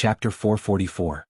Chapter 444.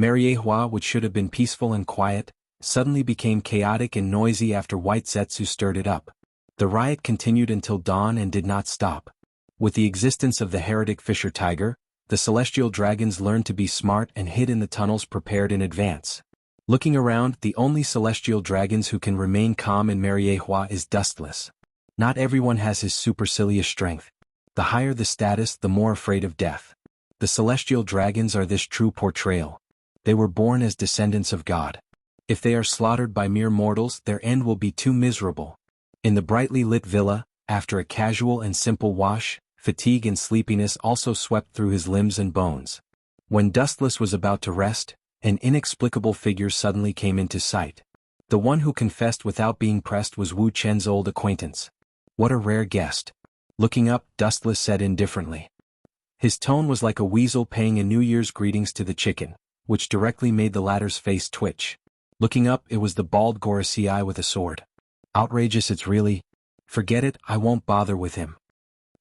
Martialworld, which should have been peaceful and quiet, suddenly became chaotic and noisy after White Zetsu stirred it up. The riot continued until dawn and did not stop. With the existence of the heretic fisher tiger, the celestial dragons learned to be smart and hid in the tunnels prepared in advance. Looking around, the only celestial dragons who can remain calm in Martialworld is Dustless. Not everyone has his supercilious strength. The higher the status, the more afraid of death. The celestial dragons are this true portrayal. They were born as descendants of God. If they are slaughtered by mere mortals, their end will be too miserable. In the brightly lit villa, after a casual and simple wash, fatigue and sleepiness also swept through his limbs and bones. When Dustless was about to rest, an inexplicable figure suddenly came into sight. The one who confessed without being pressed was Wu Chen's old acquaintance. What a rare guest. Looking up, Dustless said indifferently. His tone was like a weasel paying a New Year's greetings to the chicken, which directly made the latter's face twitch. Looking up, it was the bald Gorosei with a sword. Outrageous, it's really. Forget it, I won't bother with him.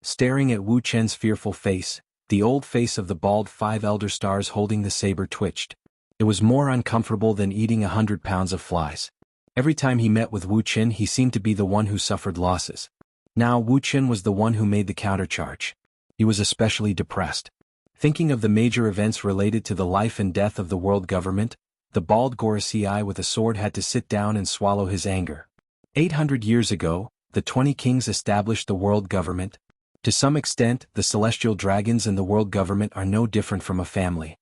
Staring at Wu Chen's fearful face, the old face of the bald 5 elder stars holding the saber twitched. It was more uncomfortable than eating 100 pounds of flies. Every time he met with Wu Chen, he seemed to be the one who suffered losses. Now Wu Chen was the one who made the countercharge. He was especially depressed. Thinking of the major events related to the life and death of the world government, the bald Gorosei with a sword had to sit down and swallow his anger. 800 years ago, the 20 kings established the world government. To some extent, the celestial dragons and the world government are no different from a family.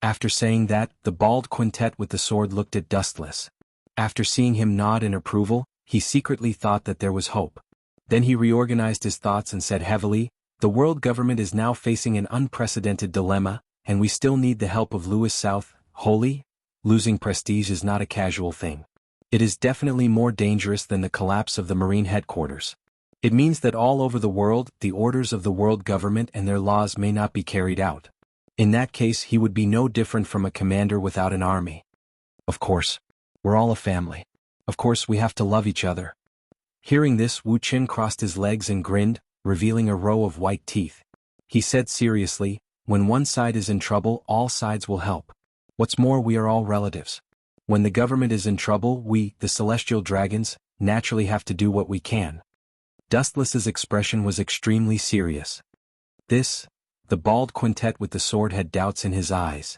After saying that, the bald quintet with the sword looked at Dustless. After seeing him nod in approval, he secretly thought that there was hope. Then he reorganized his thoughts and said heavily, "The world government is now facing an unprecedented dilemma, and we still need the help of Louis South, Holy. Losing prestige is not a casual thing. It is definitely more dangerous than the collapse of the Marine headquarters. It means that all over the world, the orders of the world government and their laws may not be carried out. In that case, he would be no different from a commander without an army. Of course. We're all a family. Of course we have to love each other." Hearing this, Wu Chen crossed his legs and grinned, revealing a row of white teeth. He said seriously, "When one side is in trouble, all sides will help. What's more, we are all relatives. When the government is in trouble, we, the celestial dragons, naturally have to do what we can." Dustless's expression was extremely serious. The bald quintet with the sword had doubts in his eyes.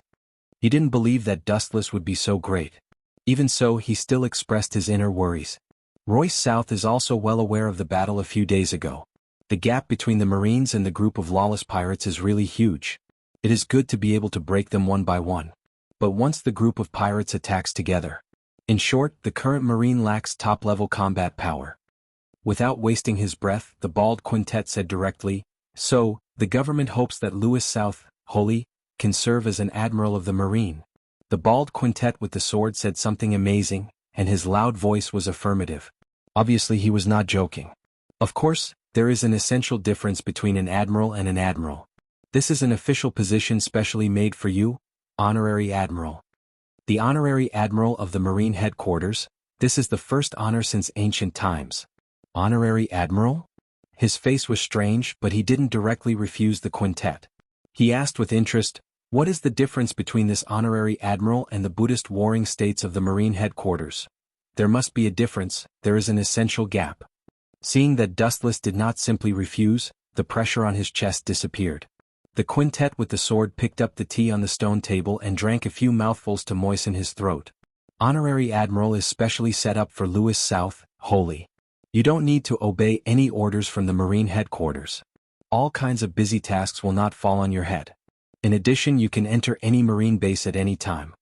He didn't believe that Dustless would be so great. Even so, he still expressed his inner worries. Royce South is also well aware of the battle a few days ago. The gap between the Marines and the group of lawless pirates is really huge. It is good to be able to break them one by one. But once the group of pirates attacks together. In short, the current Marine lacks top-level combat power. Without wasting his breath, the bald quintet said directly, "So, the government hopes that Louis South, Holy, can serve as an admiral of the Marine." The bald quintet with the sword said something amazing, and his loud voice was affirmative. Obviously he was not joking. Of course, there is an essential difference between an admiral and an admiral. This is an official position specially made for you, honorary admiral. The honorary admiral of the Marine headquarters, this is the first honor since ancient times. Honorary admiral? His face was strange, but he didn't directly refuse the quintet. He asked with interest, "What is the difference between this honorary admiral and the Buddhist warring states of the Marine headquarters?" There must be a difference, there is an essential gap. Seeing that Dustless did not simply refuse, the pressure on his chest disappeared. The quintet with the sword picked up the tea on the stone table and drank a few mouthfuls to moisten his throat. Honorary admiral is specially set up for Louis South, Holy. You don't need to obey any orders from the Marine headquarters. All kinds of busy tasks will not fall on your head. In addition, you can enter any Marine base at any time.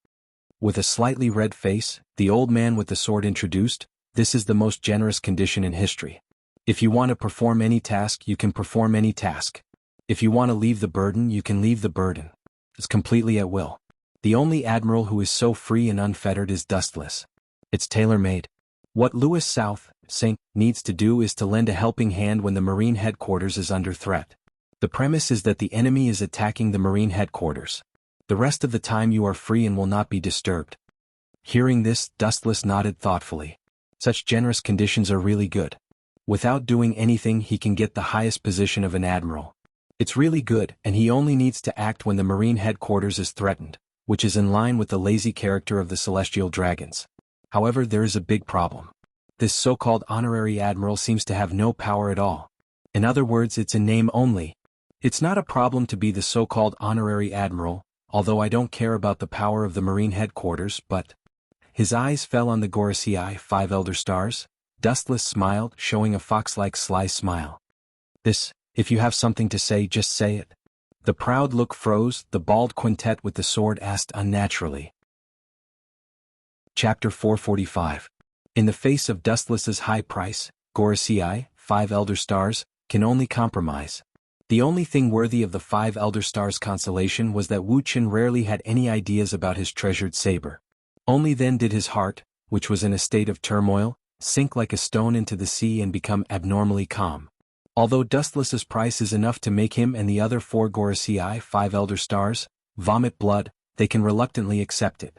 With a slightly red face, the old man with the sword introduced, "This is the most generous condition in history. If you want to perform any task, you can perform any task. If you want to leave the burden, you can leave the burden. It's completely at will. The only admiral who is so free and unfettered is Dustless. It's tailor-made. What Louis South, Saint, needs to do is to lend a helping hand when the Marine headquarters is under threat. The premise is that the enemy is attacking the Marine headquarters. The rest of the time you are free and will not be disturbed." Hearing this, Dustless nodded thoughtfully. Such generous conditions are really good. Without doing anything, he can get the highest position of an admiral. It's really good, and he only needs to act when the Marine headquarters is threatened, which is in line with the lazy character of the celestial dragons. However, there is a big problem. This so-called honorary admiral seems to have no power at all. In other words, it's in name only. It's not a problem to be the so-called honorary admiral, although I don't care about the power of the Marine headquarters, but... His eyes fell on the Gorosei 5 elder stars. Dustless smiled, showing a fox-like sly smile. This, if you have something to say, just say it. The proud look froze, the bald quintet with the sword asked unnaturally. Chapter 445. In the face of Dustless's high price, Gorosei 5 elder stars can only compromise. The only thing worthy of the 5 elder stars consolation was that Wu Qin rarely had any ideas about his treasured saber. Only then did his heart, which was in a state of turmoil, sink like a stone into the sea and become abnormally calm. Although Dustless's price is enough to make him and the other 4 Gorosei 5 elder stars vomit blood, they can reluctantly accept it.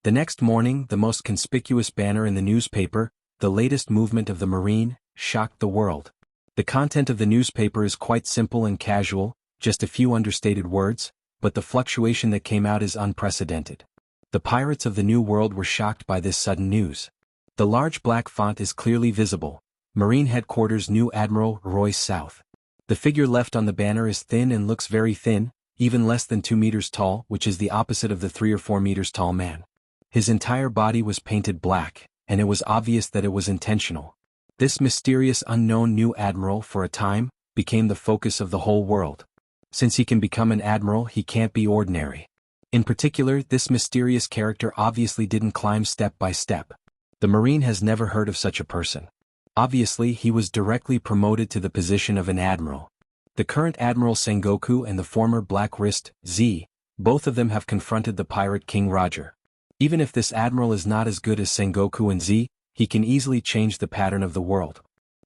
The next morning, the most conspicuous banner in the newspaper, the latest movement of the Marine, shocked the world. The content of the newspaper is quite simple and casual, just a few understated words, but the fluctuation that came out is unprecedented. The pirates of the New World were shocked by this sudden news. The large black font is clearly visible. Marine Headquarters New Admiral Royce South. The figure left on the banner is thin and looks very thin, even less than 2 meters tall, which is the opposite of the 3 or 4 meters tall man. His entire body was painted black, and it was obvious that it was intentional. This mysterious unknown new admiral, for a time, became the focus of the whole world. Since he can become an admiral, he can't be ordinary. In particular, this mysterious character obviously didn't climb step by step. The Marine has never heard of such a person. Obviously, he was directly promoted to the position of an admiral. The current Admiral Sengoku and the former Black Wrist, Z, both of them have confronted the pirate King Roger. Even if this admiral is not as good as Sengoku and Z, he can easily change the pattern of the world.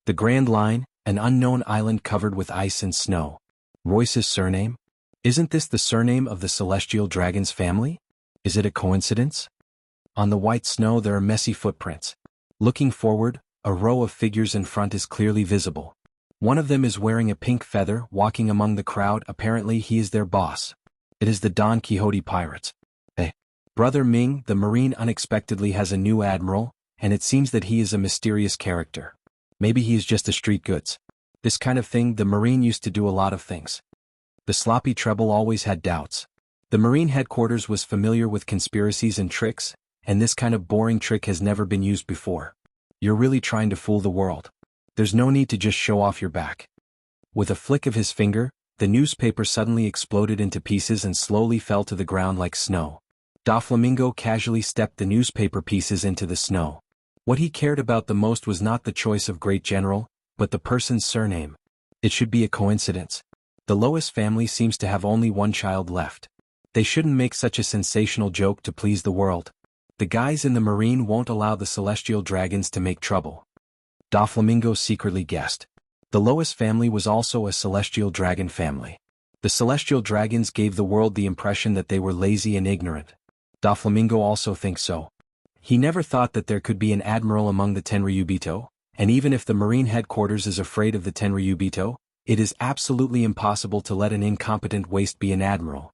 The Grand Line, an unknown island covered with ice and snow. Royce's surname? Isn't this the surname of the celestial dragon's family? Is it a coincidence? On the white snow there are messy footprints. Looking forward, a row of figures in front is clearly visible. One of them is wearing a pink feather, walking among the crowd. Apparently he is their boss. It is the Don Quixote pirates. Brother Ming, the Marine, unexpectedly has a new admiral, and it seems that he is a mysterious character. Maybe he is just a street goods. This kind of thing, the Marine used to do a lot of things. The sloppy treble always had doubts. The Marine headquarters was familiar with conspiracies and tricks, and this kind of boring trick has never been used before. You're really trying to fool the world. There's no need to just show off your back. With a flick of his finger, the newspaper suddenly exploded into pieces and slowly fell to the ground like snow. Doflamingo casually stepped the newspaper pieces into the snow. What he cared about the most was not the choice of great general, but the person's surname. It should be a coincidence. The Lois family seems to have only one child left. They shouldn't make such a sensational joke to please the world. The guys in the Marine won't allow the celestial dragons to make trouble. Doflamingo secretly guessed. The Lois family was also a celestial dragon family. The celestial dragons gave the world the impression that they were lazy and ignorant. Doflamingo also thinks so. He never thought that there could be an admiral among the Tenryubito, and even if the Marine headquarters is afraid of the Tenryubito, it is absolutely impossible to let an incompetent waste be an admiral.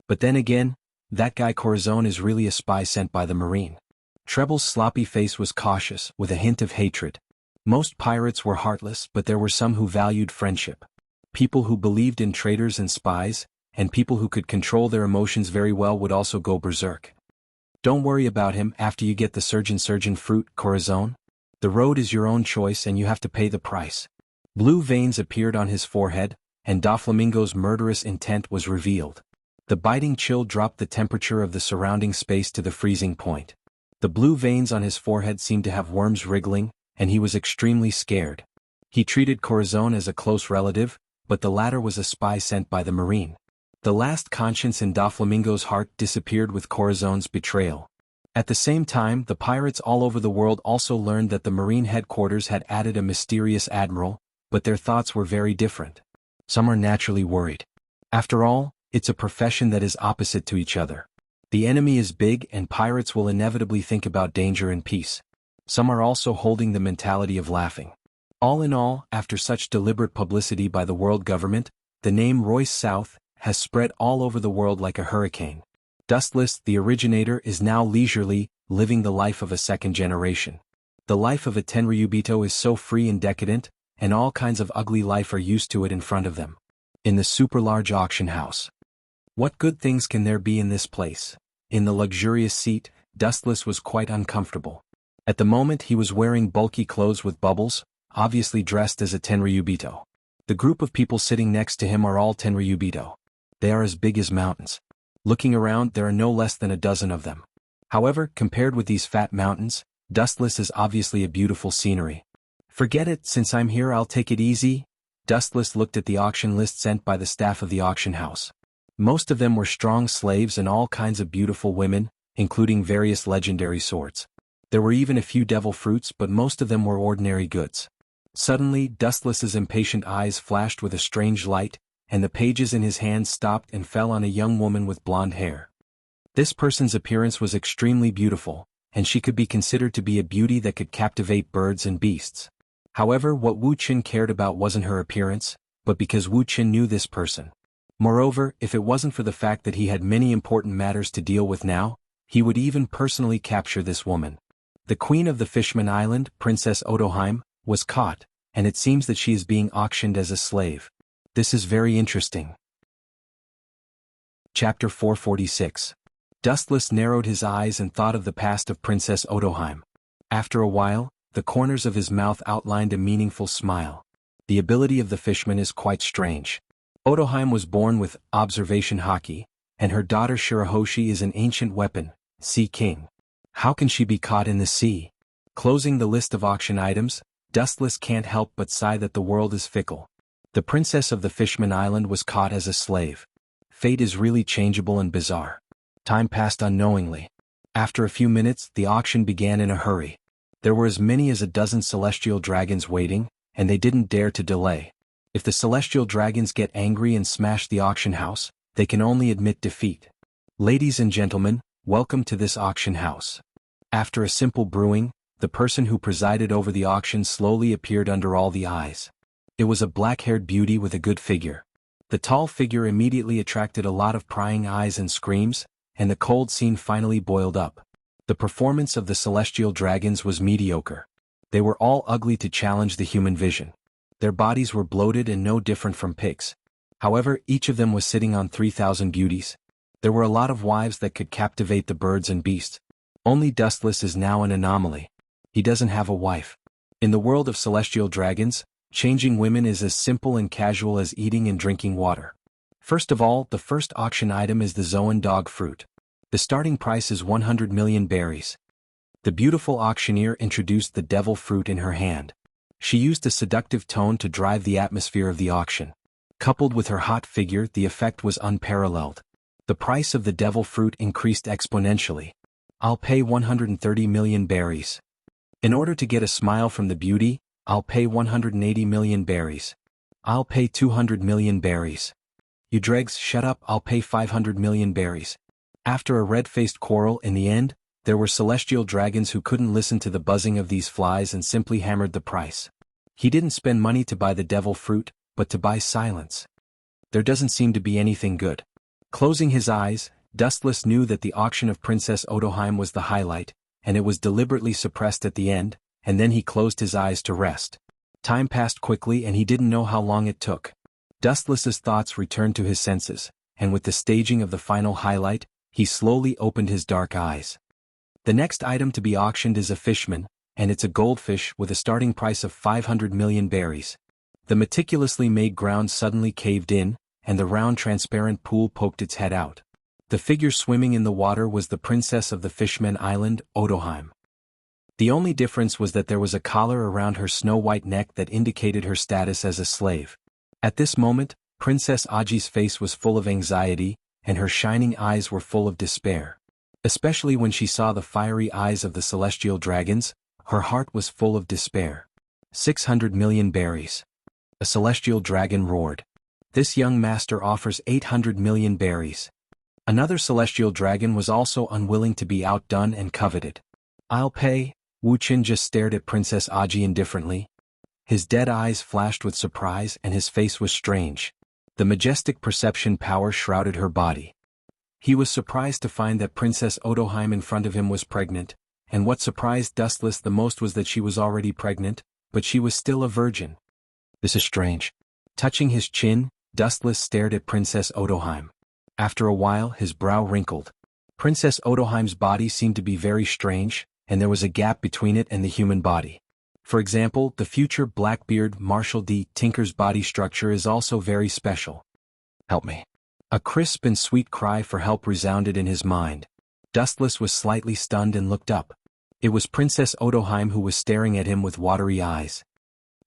But then again, that guy Corazon is really a spy sent by the Marine. Treble's sloppy face was cautious, with a hint of hatred. Most pirates were heartless, but there were some who valued friendship. People who believed in traitors and spies, and people who could control their emotions very well would also go berserk. Don't worry about him after you get the surgeon fruit, Corazon. The road is your own choice and you have to pay the price. Blue veins appeared on his forehead, and Doflamingo's murderous intent was revealed. The biting chill dropped the temperature of the surrounding space to the freezing point. The blue veins on his forehead seemed to have worms wriggling, and he was extremely scared. He treated Corazon as a close relative, but the latter was a spy sent by the Marine. The last conscience in Doflamingo's heart disappeared with Corazon's betrayal. At the same time, the pirates all over the world also learned that the Marine headquarters had added a mysterious admiral, but their thoughts were very different. Some are naturally worried. After all, it's a profession that is opposite to each other. The enemy is big and pirates will inevitably think about danger and peace. Some are also holding the mentality of laughing. All in all, after such deliberate publicity by the world government, the name Royce South has spread all over the world like a hurricane. Dustless, the originator, is now leisurely, living the life of a second generation. The life of a Tenryubito is so free and decadent, and all kinds of ugly life are used to it in front of them. In the super large auction house. What good things can there be in this place? In the luxurious seat, Dustless was quite uncomfortable. At the moment he was wearing bulky clothes with bubbles, obviously dressed as a Tenryubito. The group of people sitting next to him are all Tenryubito. They are as big as mountains. Looking around, there are no less than a dozen of them. However, compared with these fat mountains, Dustless is obviously a beautiful scenery. Forget it, since I'm here I'll take it easy. Dustless looked at the auction list sent by the staff of the auction house. Most of them were strong slaves and all kinds of beautiful women, including various legendary swords. There were even a few devil fruits, but most of them were ordinary goods. Suddenly, Dustless's impatient eyes flashed with a strange light, and the pages in his hands stopped and fell on a young woman with blonde hair. This person's appearance was extremely beautiful, and she could be considered to be a beauty that could captivate birds and beasts. However, what Wu Qin cared about wasn't her appearance, but because Wu Qin knew this person. Moreover, if it wasn't for the fact that he had many important matters to deal with now, he would even personally capture this woman. The queen of the Fishman Island, Princess Odoheim, was caught, and it seems that she is being auctioned as a slave. This is very interesting. Chapter 446. Dustless narrowed his eyes and thought of the past of Princess Odoheim. After a while, the corners of his mouth outlined a meaningful smile. The ability of the fishman is quite strange. Odoheim was born with observation haki, and her daughter Shirahoshi is an ancient weapon, Sea King. How can she be caught in the sea? Closing the list of auction items, Dustless can't help but sigh that the world is fickle. The princess of the Fishman Island was caught as a slave. Fate is really changeable and bizarre. Time passed unknowingly. After a few minutes, the auction began in a hurry. There were as many as a dozen celestial dragons waiting, and they didn't dare to delay. If the celestial dragons get angry and smash the auction house, they can only admit defeat. Ladies and gentlemen, welcome to this auction house. After a simple brewing, the person who presided over the auction slowly appeared under all the eyes. It was a black-haired beauty with a good figure. The tall figure immediately attracted a lot of prying eyes and screams, and the cold scene finally boiled up. The performance of the celestial dragons was mediocre. They were all ugly to challenge the human vision. Their bodies were bloated and no different from pigs. However, each of them was sitting on 3,000 beauties. There were a lot of wives that could captivate the birds and beasts. Only Dustless is now an anomaly. He doesn't have a wife. In the world of celestial dragons, changing women is as simple and casual as eating and drinking water. First of all, the first auction item is the Zoan dog fruit. The starting price is 100 million berries. The beautiful auctioneer introduced the devil fruit in her hand. She used a seductive tone to drive the atmosphere of the auction. Coupled with her hot figure, the effect was unparalleled. The price of the devil fruit increased exponentially. I'll pay 130 million berries. In order to get a smile from the beauty, I'll pay 180 million berries. I'll pay 200 million berries. You dregs, shut up, I'll pay 500 million berries. After a red-faced quarrel, in the end, there were celestial dragons who couldn't listen to the buzzing of these flies and simply hammered the price. He didn't spend money to buy the devil fruit, but to buy silence. There doesn't seem to be anything good. Closing his eyes, Dustless knew that the auction of Princess Odoheim was the highlight, and it was deliberately suppressed at the end, and then he closed his eyes to rest. Time passed quickly and he didn't know how long it took. Dustless's thoughts returned to his senses, and with the staging of the final highlight, he slowly opened his dark eyes. The next item to be auctioned is a fishman, and it's a goldfish with a starting price of 500 million berries. The meticulously made ground suddenly caved in, and the round transparent pool poked its head out. The figure swimming in the water was the princess of the Fishman Island, Odoheim. The only difference was that there was a collar around her snow-white neck that indicated her status as a slave. At this moment, Princess Aji's face was full of anxiety, and her shining eyes were full of despair. Especially when she saw the fiery eyes of the celestial dragons, her heart was full of despair. 600 million berries. A celestial dragon roared. This young master offers 800 million berries. Another celestial dragon was also unwilling to be outdone and coveted. I'll pay. Wu Qin just stared at Princess Aji indifferently. His dead eyes flashed with surprise and his face was strange. The majestic perception power shrouded her body. He was surprised to find that Princess Odoheim in front of him was pregnant, and what surprised Dustless the most was that she was already pregnant, but she was still a virgin. This is strange. Touching his chin, Dustless stared at Princess Odoheim. After a while his brow wrinkled. Princess Odoheim's body seemed to be very strange, and there was a gap between it and the human body. For example, the future Blackbeard Marshal D. Tinker's body structure is also very special. Help me. A crisp and sweet cry for help resounded in his mind. Dustless was slightly stunned and looked up. It was Princess Odoheim who was staring at him with watery eyes.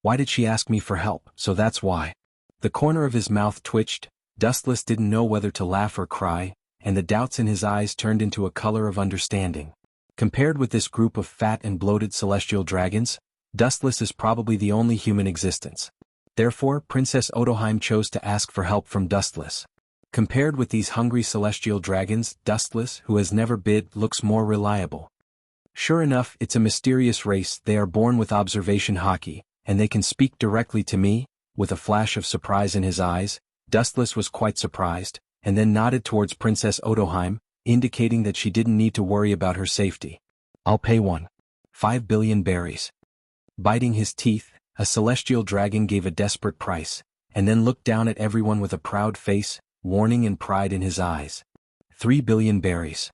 Why did she ask me for help? So that's why. The corner of his mouth twitched. Dustless didn't know whether to laugh or cry, and the doubts in his eyes turned into a color of understanding. Compared with this group of fat and bloated celestial dragons, Dustless is probably the only human existence. Therefore, Princess Odoheim chose to ask for help from Dustless. Compared with these hungry celestial dragons, Dustless, who has never bid, looks more reliable. Sure enough, it's a mysterious race. They are born with observation haki, and they can speak directly to me. With a flash of surprise in his eyes, Dustless was quite surprised, and then nodded towards Princess Odoheim, indicating that she didn't need to worry about her safety. I'll pay 1.5 billion berries. Biting his teeth, a celestial dragon gave a desperate price, and then looked down at everyone with a proud face, warning and pride in his eyes. 3 billion berries.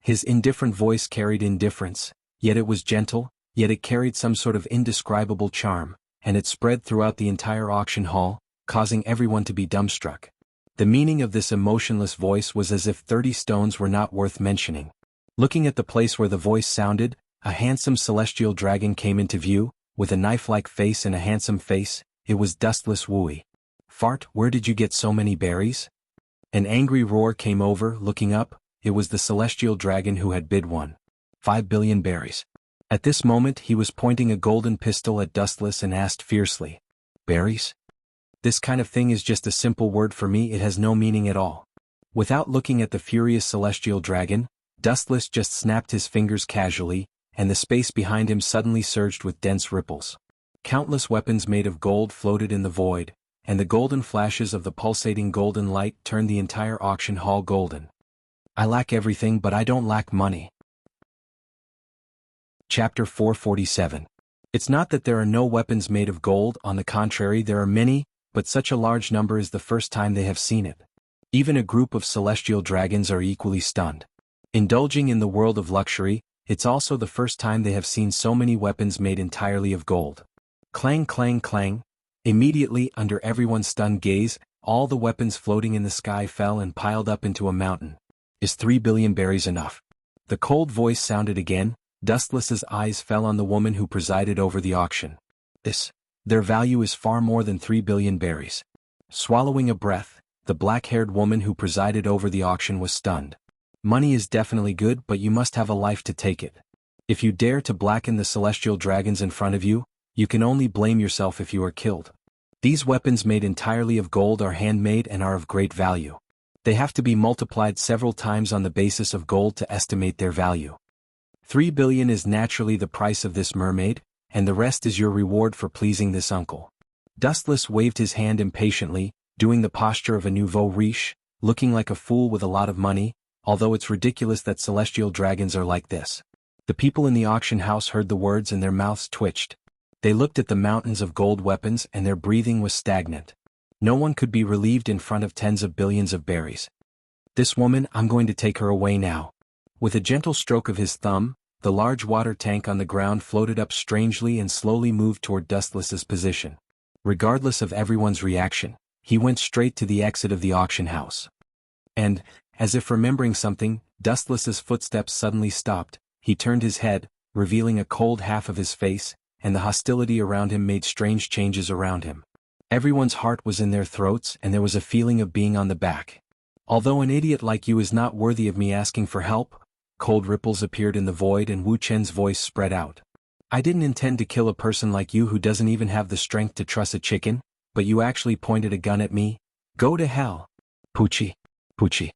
His indifferent voice carried indifference, yet it was gentle, yet it carried some sort of indescribable charm, and it spread throughout the entire auction hall, causing everyone to be dumbstruck. The meaning of this emotionless voice was as if 30 stones were not worth mentioning. Looking at the place where the voice sounded, a handsome celestial dragon came into view, with a knife-like face and a handsome face. It was Dustless Wooey. Fart, where did you get so many berries? An angry roar came over. Looking up, it was the celestial dragon who had bid 1.5 billion berries. At this moment he was pointing a golden pistol at Dustless and asked fiercely, "Berries? This kind of thing is just a simple word for me. It has no meaning at all." Without looking at the furious celestial dragon, Dustless just snapped his fingers casually, and the space behind him suddenly surged with dense ripples. Countless weapons made of gold floated in the void, and the golden flashes of the pulsating golden light turned the entire auction hall golden. I lack everything, but I don't lack money. Chapter 447. It's not that there are no weapons made of gold, on the contrary there are many, but such a large number is the first time they have seen it. Even a group of celestial dragons are equally stunned. Indulging in the world of luxury, it's also the first time they have seen so many weapons made entirely of gold. Clang clang clang. Immediately, under everyone's stunned gaze, all the weapons floating in the sky fell and piled up into a mountain. Is 3 billion berries enough? The cold voice sounded again. Dustless's eyes fell on the woman who presided over the auction. Their value is far more than 3 billion berries. Swallowing a breath, the black-haired woman who presided over the auction was stunned. Money is definitely good, but you must have a life to take it. If you dare to blacken the celestial dragons in front of you, you can only blame yourself if you are killed. These weapons made entirely of gold are handmade and are of great value. They have to be multiplied several times on the basis of gold to estimate their value. 3 billion is naturally the price of this mermaid, and the rest is your reward for pleasing this uncle. Dustless waved his hand impatiently, doing the posture of a nouveau riche, looking like a fool with a lot of money, although it's ridiculous that celestial dragons are like this. The people in the auction house heard the words and their mouths twitched. They looked at the mountains of gold weapons and their breathing was stagnant. No one could be relieved in front of tens of billions of berries. This woman, I'm going to take her away now. With a gentle stroke of his thumb, the large water tank on the ground floated up strangely and slowly moved toward Dustless's position. Regardless of everyone's reaction, he went straight to the exit of the auction house. And, as if remembering something, Dustless's footsteps suddenly stopped. He turned his head, revealing a cold half of his face, and the hostility around him made strange changes around him. Everyone's heart was in their throats and there was a feeling of being on the back. Although an idiot like you is not worthy of me asking for help, cold ripples appeared in the void and Wu Chen's voice spread out. I didn't intend to kill a person like you who doesn't even have the strength to truss a chicken, but you actually pointed a gun at me? Go to hell. Poochie. Poochie.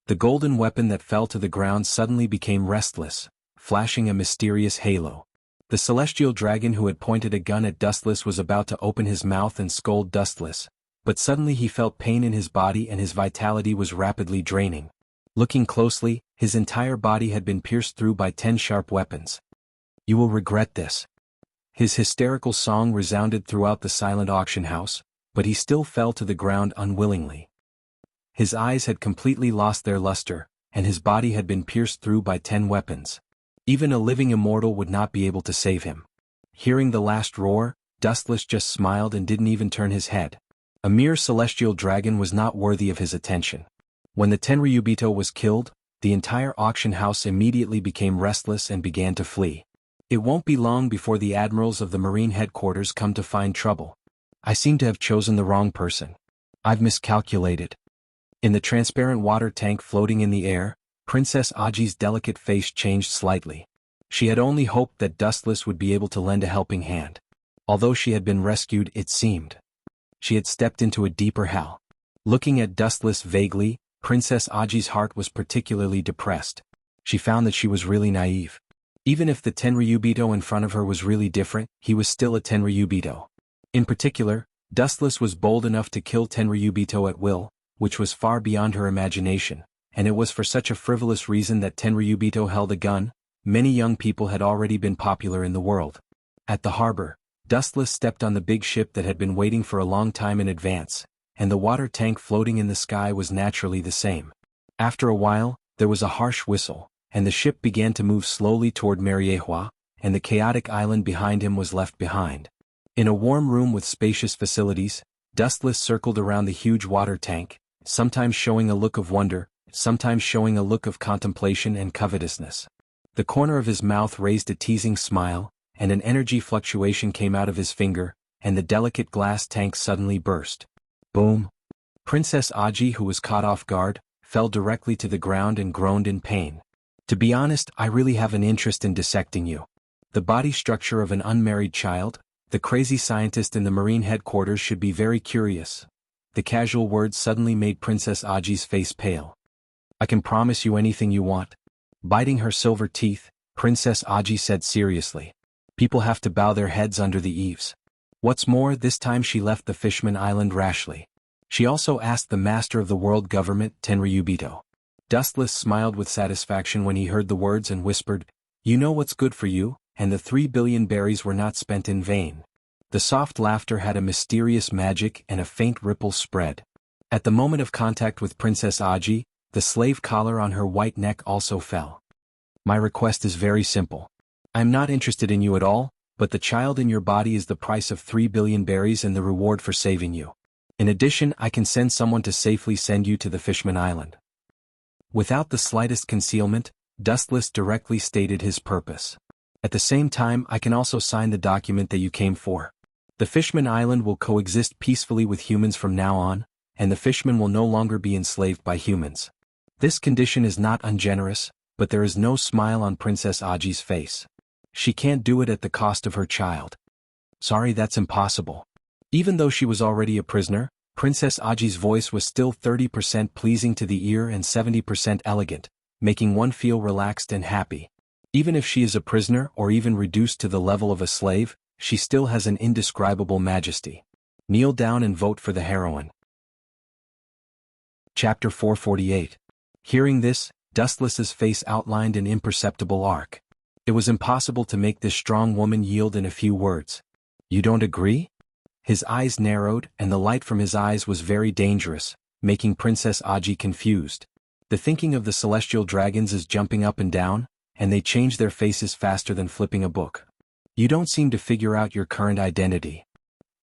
The golden weapon that fell to the ground suddenly became restless, flashing a mysterious halo. The celestial dragon who had pointed a gun at Dustless was about to open his mouth and scold Dustless, but suddenly he felt pain in his body and his vitality was rapidly draining. Looking closely, his entire body had been pierced through by 10 sharp weapons. "You will regret this." His hysterical song resounded throughout the silent auction house, but he still fell to the ground unwillingly. His eyes had completely lost their luster, and his body had been pierced through by 10 weapons. Even a living immortal would not be able to save him. Hearing the last roar, Dustless just smiled and didn't even turn his head. A mere celestial dragon was not worthy of his attention. When the Tenryubito was killed, the entire auction house immediately became restless and began to flee. It won't be long before the admirals of the marine headquarters come to find trouble. I seem to have chosen the wrong person. I've miscalculated. In the transparent water tank floating in the air, Princess Aji's delicate face changed slightly. She had only hoped that Dustless would be able to lend a helping hand. Although she had been rescued, it seemed she had stepped into a deeper hell. Looking at Dustless vaguely, Princess Aji's heart was particularly depressed. She found that she was really naive. Even if the Tenryubito in front of her was really different, he was still a Tenryubito. In particular, Dustless was bold enough to kill Tenryubito at will, which was far beyond her imagination, and it was for such a frivolous reason that Tenryubito held a gun. Many young people had already been popular in the world. At the harbor, Dustless stepped on the big ship that had been waiting for a long time in advance, and the water tank floating in the sky was naturally the same. After a while, there was a harsh whistle, and the ship began to move slowly toward Mariehua, and the chaotic island behind him was left behind. In a warm room with spacious facilities, Dustless circled around the huge water tank, sometimes showing a look of wonder, sometimes showing a look of contemplation and covetousness. The corner of his mouth raised a teasing smile, and an energy fluctuation came out of his finger, and the delicate glass tank suddenly burst. Boom! Princess Aji, who was caught off guard, fell directly to the ground and groaned in pain. To be honest, I really have an interest in dissecting you. The body structure of an unmarried child, the crazy scientist in the marine headquarters should be very curious. The casual words suddenly made Princess Aji's face pale. I can promise you anything you want. Biting her silver teeth, Princess Aji said seriously. People have to bow their heads under the eaves. What's more, this time she left the Fishman Island rashly. She also asked the master of the world government, Tenryubito. Dustless smiled with satisfaction when he heard the words and whispered, "You know what's good for you, and the 3 billion berries were not spent in vain." The soft laughter had a mysterious magic and a faint ripple spread. At the moment of contact with Princess Aji, the slave collar on her white neck also fell. My request is very simple. I am not interested in you at all, but the child in your body is the price of 3 billion berries and the reward for saving you. In addition, I can send someone to safely send you to the Fishman Island. Without the slightest concealment, Dustless directly stated his purpose. At the same time, I can also sign the document that you came for. The Fishman Island will coexist peacefully with humans from now on, and the fishmen will no longer be enslaved by humans. This condition is not ungenerous, but there is no smile on Princess Aji's face. She can't do it at the cost of her child. Sorry, that's impossible. Even though she was already a prisoner, Princess Aji's voice was still 30% pleasing to the ear and 70% elegant, making one feel relaxed and happy. Even if she is a prisoner or even reduced to the level of a slave, she still has an indescribable majesty. Kneel down and vote for the heroine. Chapter 448. Hearing this, Dustless's face outlined an imperceptible arc. It was impossible to make this strong woman yield in a few words. You don't agree? His eyes narrowed, and the light from his eyes was very dangerous, making Princess Aji confused. The thinking of the celestial dragons is jumping up and down, and they change their faces faster than flipping a book. You don't seem to figure out your current identity.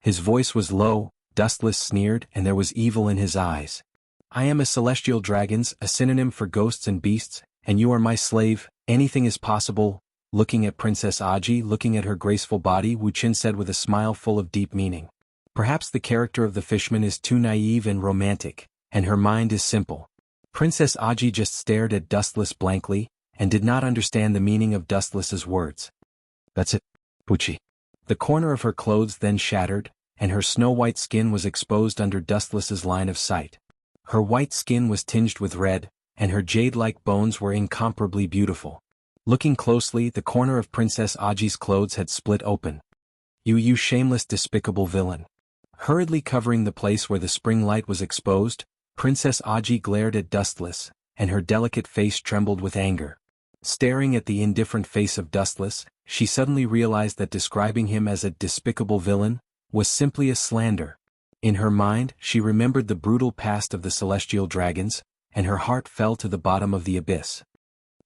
His voice was low, Dustless sneered, and there was evil in his eyes. I am a celestial dragons, a synonym for ghosts and beasts, and you are my slave. Anything is possible. Looking at Princess Aji, looking at her graceful body, Wu Qin said with a smile full of deep meaning. Perhaps the character of the fishman is too naive and romantic, and her mind is simple. Princess Aji just stared at Dustless blankly, and did not understand the meaning of Dustless's words. That's it, Pucci. The corner of her clothes then shattered, and her snow-white skin was exposed under Dustless's line of sight. Her white skin was tinged with red, and her jade-like bones were incomparably beautiful. Looking closely, the corner of Princess Aji's clothes had split open. You shameless, despicable villain. Hurriedly covering the place where the spring light was exposed, Princess Aji glared at Dustless, and her delicate face trembled with anger. Staring at the indifferent face of Dustless, she suddenly realized that describing him as a despicable villain was simply a slander. In her mind, she remembered the brutal past of the celestial dragons, and her heart fell to the bottom of the abyss.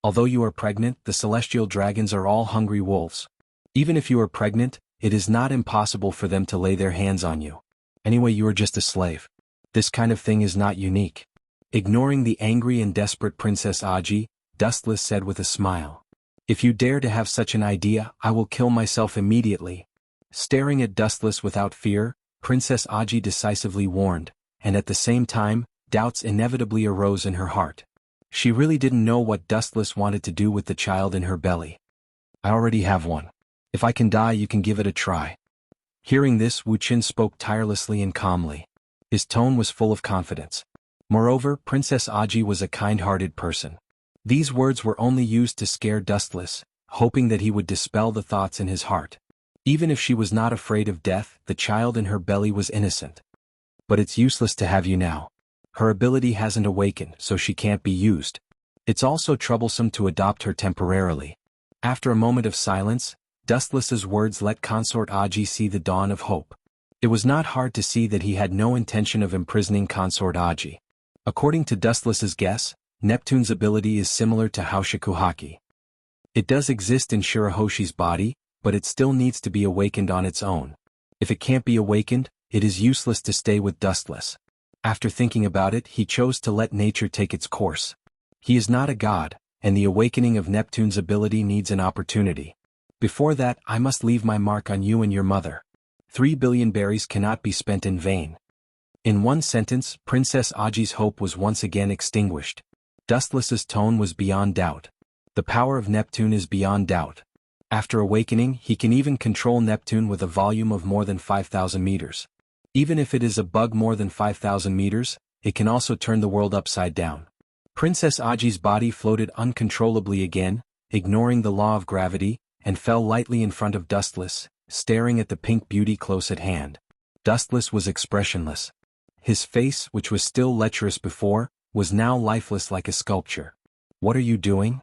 Although you are pregnant, the celestial dragons are all hungry wolves. Even if you are pregnant, it is not impossible for them to lay their hands on you. Anyway, you are just a slave. This kind of thing is not unique. Ignoring the angry and desperate Princess Aji, Dustless said with a smile. If you dare to have such an idea, I will kill myself immediately. Staring at Dustless without fear, Princess Aji decisively warned, and at the same time, doubts inevitably arose in her heart. She really didn't know what Dustless wanted to do with the child in her belly. I already have one. If I can die, you can give it a try. Hearing this, Wu Qin spoke tirelessly and calmly. His tone was full of confidence. Moreover, Princess Aji was a kind-hearted person. These words were only used to scare Dustless, hoping that he would dispel the thoughts in his heart. Even if she was not afraid of death, the child in her belly was innocent. But it's useless to have you now. Her ability hasn't awakened, so she can't be used. It's also troublesome to adopt her temporarily. After a moment of silence, Dustless's words let Consort Aji see the dawn of hope. It was not hard to see that he had no intention of imprisoning Consort Aji. According to Dustless's guess, Neptune's ability is similar to Haushakuhaki. It does exist in Shirahoshi's body, but it still needs to be awakened on its own. If it can't be awakened, it is useless to stay with Dustless. After thinking about it, he chose to let nature take its course. He is not a god, and the awakening of Neptune's ability needs an opportunity. Before that, I must leave my mark on you and your mother. 3 billion berries cannot be spent in vain. In one sentence, Princess Aji's hope was once again extinguished. Dustless's tone was beyond doubt. The power of Neptune is beyond doubt. After awakening, he can even control Neptune with a volume of more than 5,000 meters. Even if it is a bug more than 5,000 meters, it can also turn the world upside down. Princess Aji's body floated uncontrollably again, ignoring the law of gravity, and fell lightly in front of Dustless, staring at the pink beauty close at hand. Dustless was expressionless. His face, which was still lecherous before, was now lifeless like a sculpture. What are you doing?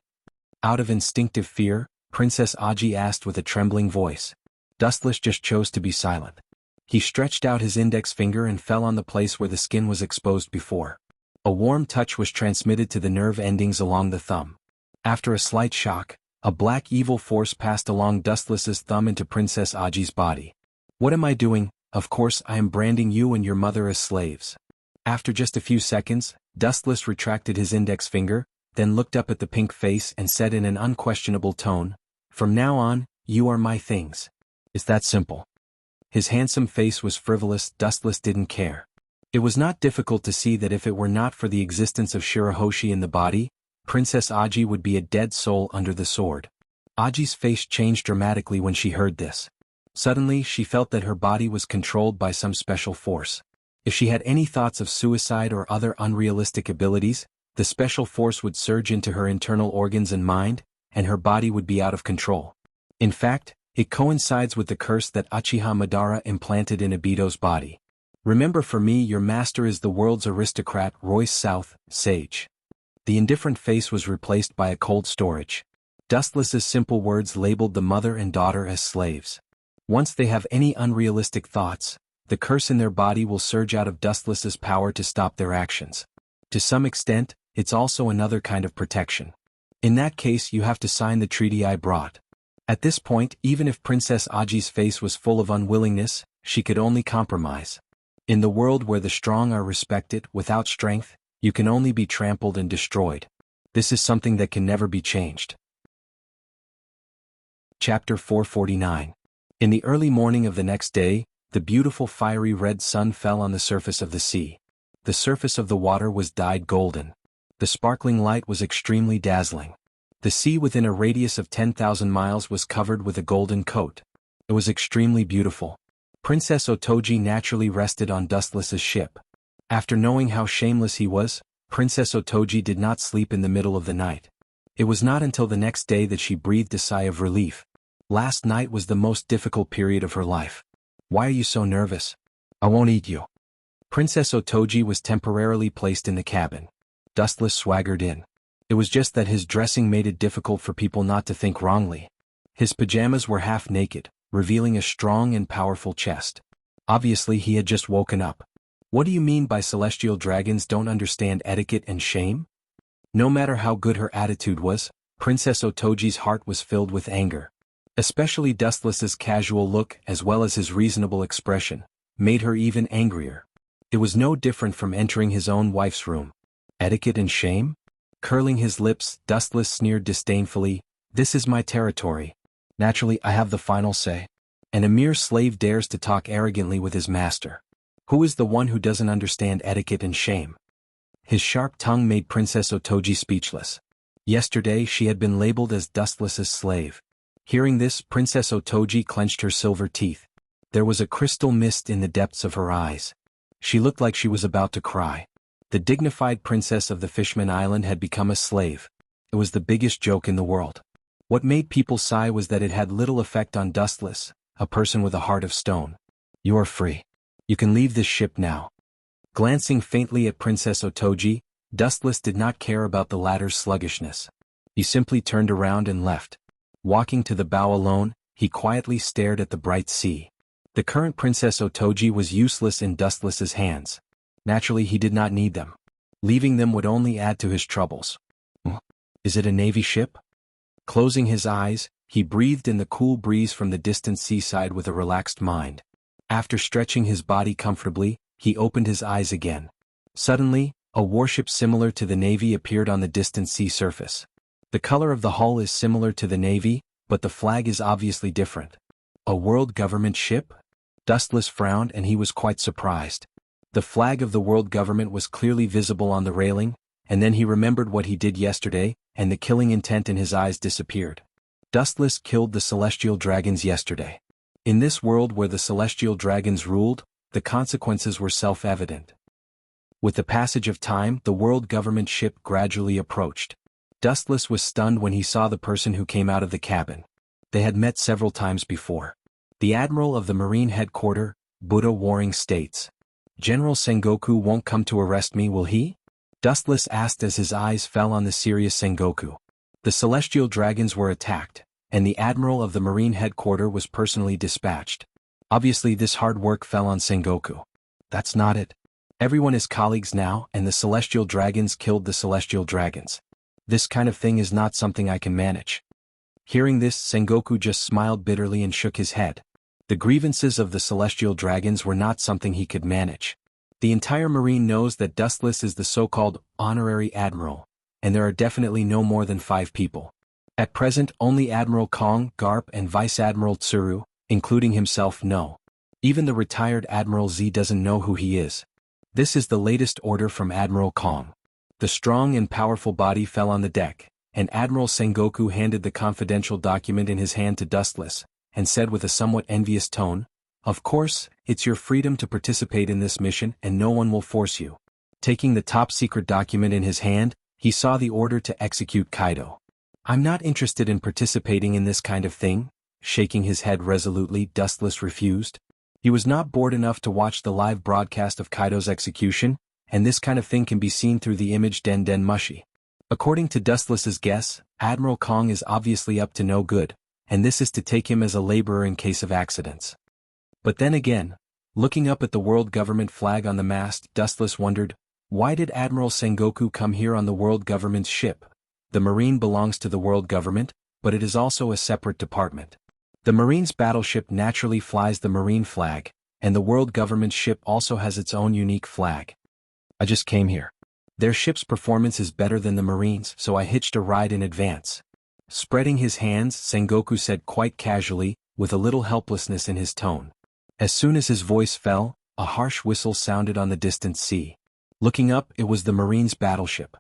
Out of instinctive fear, Princess Aji asked with a trembling voice. Dustless just chose to be silent. He stretched out his index finger and fell on the place where the skin was exposed before. A warm touch was transmitted to the nerve endings along the thumb. After a slight shock, a black evil force passed along Dustless's thumb into Princess Aji's body. What am I doing? Of course I am branding you and your mother as slaves. After just a few seconds, Dustless retracted his index finger, then looked up at the pink face and said in an unquestionable tone, "From now on, you are my things." It's that simple. His handsome face was frivolous. Dustless didn't care. It was not difficult to see that if it were not for the existence of Shirahoshi in the body, Princess Aji would be a dead soul under the sword. Aji's face changed dramatically when she heard this. Suddenly she felt that her body was controlled by some special force. If she had any thoughts of suicide or other unrealistic abilities, the special force would surge into her internal organs and mind, and her body would be out of control. In fact, it coincides with the curse that Uchiha Madara implanted in Obito's body. Remember, for me, your master is the world's aristocrat, Royce South, sage. The indifferent face was replaced by a cold storage. Dustless's simple words labeled the mother and daughter as slaves. Once they have any unrealistic thoughts, the curse in their body will surge out of Dustless's power to stop their actions. To some extent, it's also another kind of protection. In that case, you have to sign the treaty I brought. At this point, even if Princess Aji's face was full of unwillingness, she could only compromise. In the world where the strong are respected, without strength, you can only be trampled and destroyed. This is something that can never be changed. Chapter 449. In the early morning of the next day, the beautiful fiery red sun fell on the surface of the sea. The surface of the water was dyed golden. The sparkling light was extremely dazzling. The sea within a radius of 10,000 miles was covered with a golden coat. It was extremely beautiful. Princess Otoji naturally rested on Dustless's ship. After knowing how shameless he was, Princess Otoji did not sleep in the middle of the night. It was not until the next day that she breathed a sigh of relief. Last night was the most difficult period of her life. Why are you so nervous? I won't eat you. Princess Otoji was temporarily placed in the cabin. Dustless swaggered in. It was just that his dressing made it difficult for people not to think wrongly. His pajamas were half naked, revealing a strong and powerful chest. Obviously he had just woken up. What do you mean by celestial dragons don't understand etiquette and shame? No matter how good her attitude was, Princess Otoji's heart was filled with anger. Especially Dustless's casual look as well as his reasonable expression, made her even angrier. It was no different from entering his own wife's room. Etiquette and shame? Curling his lips, Dustless sneered disdainfully, "This is my territory. Naturally I have the final say. And a mere slave dares to talk arrogantly with his master. Who is the one who doesn't understand etiquette and shame?" His sharp tongue made Princess Otoji speechless. Yesterday she had been labeled as Dustless's slave. Hearing this, Princess Otoji clenched her silver teeth. There was a crystal mist in the depths of her eyes. She looked like she was about to cry. The dignified princess of the Fishman Island had become a slave. It was the biggest joke in the world. What made people sigh was that it had little effect on Dustless, a person with a heart of stone. "You are free. You can leave this ship now." Glancing faintly at Princess Otoji, Dustless did not care about the latter's sluggishness. He simply turned around and left. Walking to the bow alone, he quietly stared at the bright sea. The current Princess Otoji was useless in Dustless's hands. Naturally he did not need them. Leaving them would only add to his troubles. Is it a navy ship? Closing his eyes, he breathed in the cool breeze from the distant seaside with a relaxed mind. After stretching his body comfortably, he opened his eyes again. Suddenly, a warship similar to the Navy appeared on the distant sea surface. The color of the hull is similar to the Navy, but the flag is obviously different. A world government ship? Dustless frowned and he was quite surprised. The flag of the world government was clearly visible on the railing, and then he remembered what he did yesterday, and the killing intent in his eyes disappeared. Dustless killed the celestial dragons yesterday. In this world where the celestial dragons ruled, the consequences were self-evident. With the passage of time, the world government ship gradually approached. Dustless was stunned when he saw the person who came out of the cabin. They had met several times before. The admiral of the Marine headquarters, Buddha Warring states. "General Sengoku won't come to arrest me, will he?" Dustless asked as his eyes fell on the serious Sengoku. The celestial dragons were attacked, and the admiral of the Marine headquarters was personally dispatched. Obviously this hard work fell on Sengoku. That's not it. Everyone is colleagues now, and the celestial dragons killed the celestial dragons. This kind of thing is not something I can manage. Hearing this, Sengoku just smiled bitterly and shook his head. The grievances of the celestial dragons were not something he could manage. The entire Marine knows that Dustless is the so-called honorary admiral, and there are definitely no more than 5 people. At present, only Admiral Kong, Garp and Vice Admiral Tsuru, including himself, know. Even the retired Admiral Z doesn't know who he is. This is the latest order from Admiral Kong. The strong and powerful body fell on the deck, and Admiral Sengoku handed the confidential document in his hand to Dustless, and said with a somewhat envious tone, "Of course, it's your freedom to participate in this mission and no one will force you." Taking the top-secret document in his hand, he saw the order to execute Kaido. "I'm not interested in participating in this kind of thing," shaking his head resolutely, Dustless refused. He was not bored enough to watch the live broadcast of Kaido's execution, and this kind of thing can be seen through the image Den Den Mushi. According to Dustless's guess, Admiral Kong is obviously up to no good, and this is to take him as a laborer in case of accidents. But then again, looking up at the world government flag on the mast, Dustless wondered, why did Admiral Sengoku come here on the world government's ship? The Marine belongs to the world government, but it is also a separate department. The Marine's battleship naturally flies the Marine flag, and the world government ship also has its own unique flag. I just came here. Their ship's performance is better than the Marine's, so I hitched a ride in advance. Spreading his hands, Sengoku said quite casually, with a little helplessness in his tone. As soon as his voice fell, a harsh whistle sounded on the distant sea. Looking up, it was the Marine's battleship.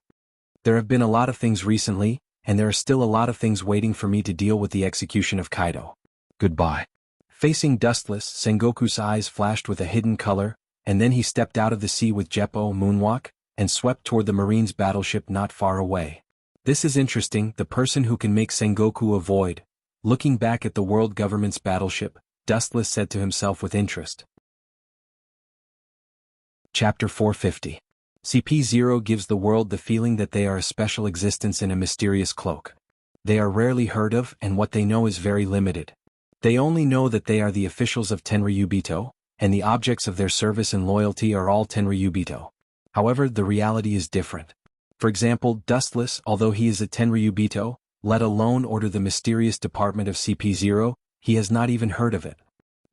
There have been a lot of things recently, and there are still a lot of things waiting for me to deal with the execution of Kaido. Goodbye. Facing Dustless, Sengoku's eyes flashed with a hidden color, and then he stepped out of the sea with Jeppo moonwalk, and swept toward the Marine's battleship not far away. This is interesting, the person who can make Sengoku avoid. Looking back at the world government's battleship, Dustless said to himself with interest. Chapter 450. CP0 gives the world the feeling that they are a special existence in a mysterious cloak. They are rarely heard of, and what they know is very limited. They only know that they are the officials of Tenryubito, and the objects of their service and loyalty are all Tenryubito. However, the reality is different. For example, Dustless, although he is a Tenryubito, let alone order the mysterious department of CP0, he has not even heard of it.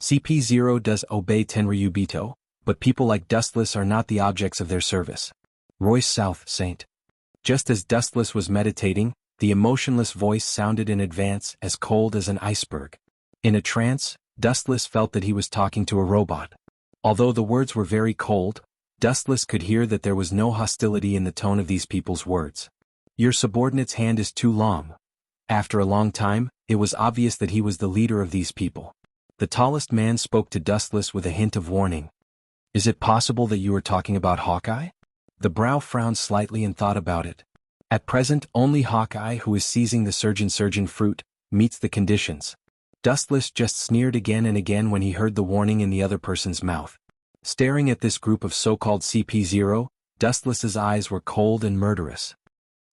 CP0 does obey Tenryubito, but people like Dustless are not the objects of their service. Royce South, Saint. Just as Dustless was meditating, the emotionless voice sounded in advance, as cold as an iceberg. In a trance, Dustless felt that he was talking to a robot. Although the words were very cold, Dustless could hear that there was no hostility in the tone of these people's words. Your subordinate's hand is too long. After a long time, it was obvious that he was the leader of these people. The tallest man spoke to Dustless with a hint of warning. Is it possible that you are talking about Hawkeye? The brow frowned slightly and thought about it. At present, only Hawkeye, who is seizing the surgeon fruit, meets the conditions. Dustless just sneered again and again when he heard the warning in the other person's mouth. Staring at this group of so-called CP0, Dustless's eyes were cold and murderous.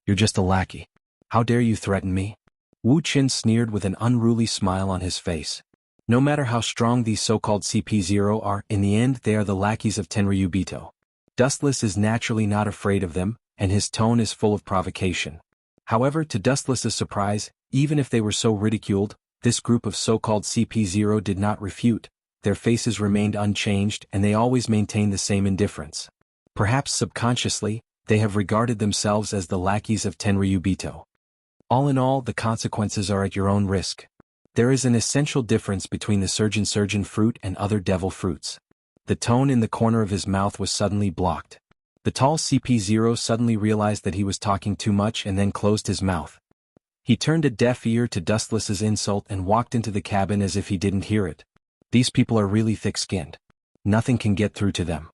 You're just a lackey. How dare you threaten me? Wu Qin sneered with an unruly smile on his face. No matter how strong these so-called CP0 are, in the end they are the lackeys of Tenryubito. Dustless is naturally not afraid of them, and his tone is full of provocation. However, to Dustless's surprise, even if they were so ridiculed, this group of so-called CP0 did not refute. Their faces remained unchanged and they always maintained the same indifference. Perhaps subconsciously, they have regarded themselves as the lackeys of Tenryubito. All in all, the consequences are at your own risk. There is an essential difference between the surgeon fruit and other devil fruits. The tone in the corner of his mouth was suddenly blocked. The tall CP0 suddenly realized that he was talking too much and then closed his mouth. He turned a deaf ear to Dustless's insult and walked into the cabin as if he didn't hear it. These people are really thick-skinned. Nothing can get through to them.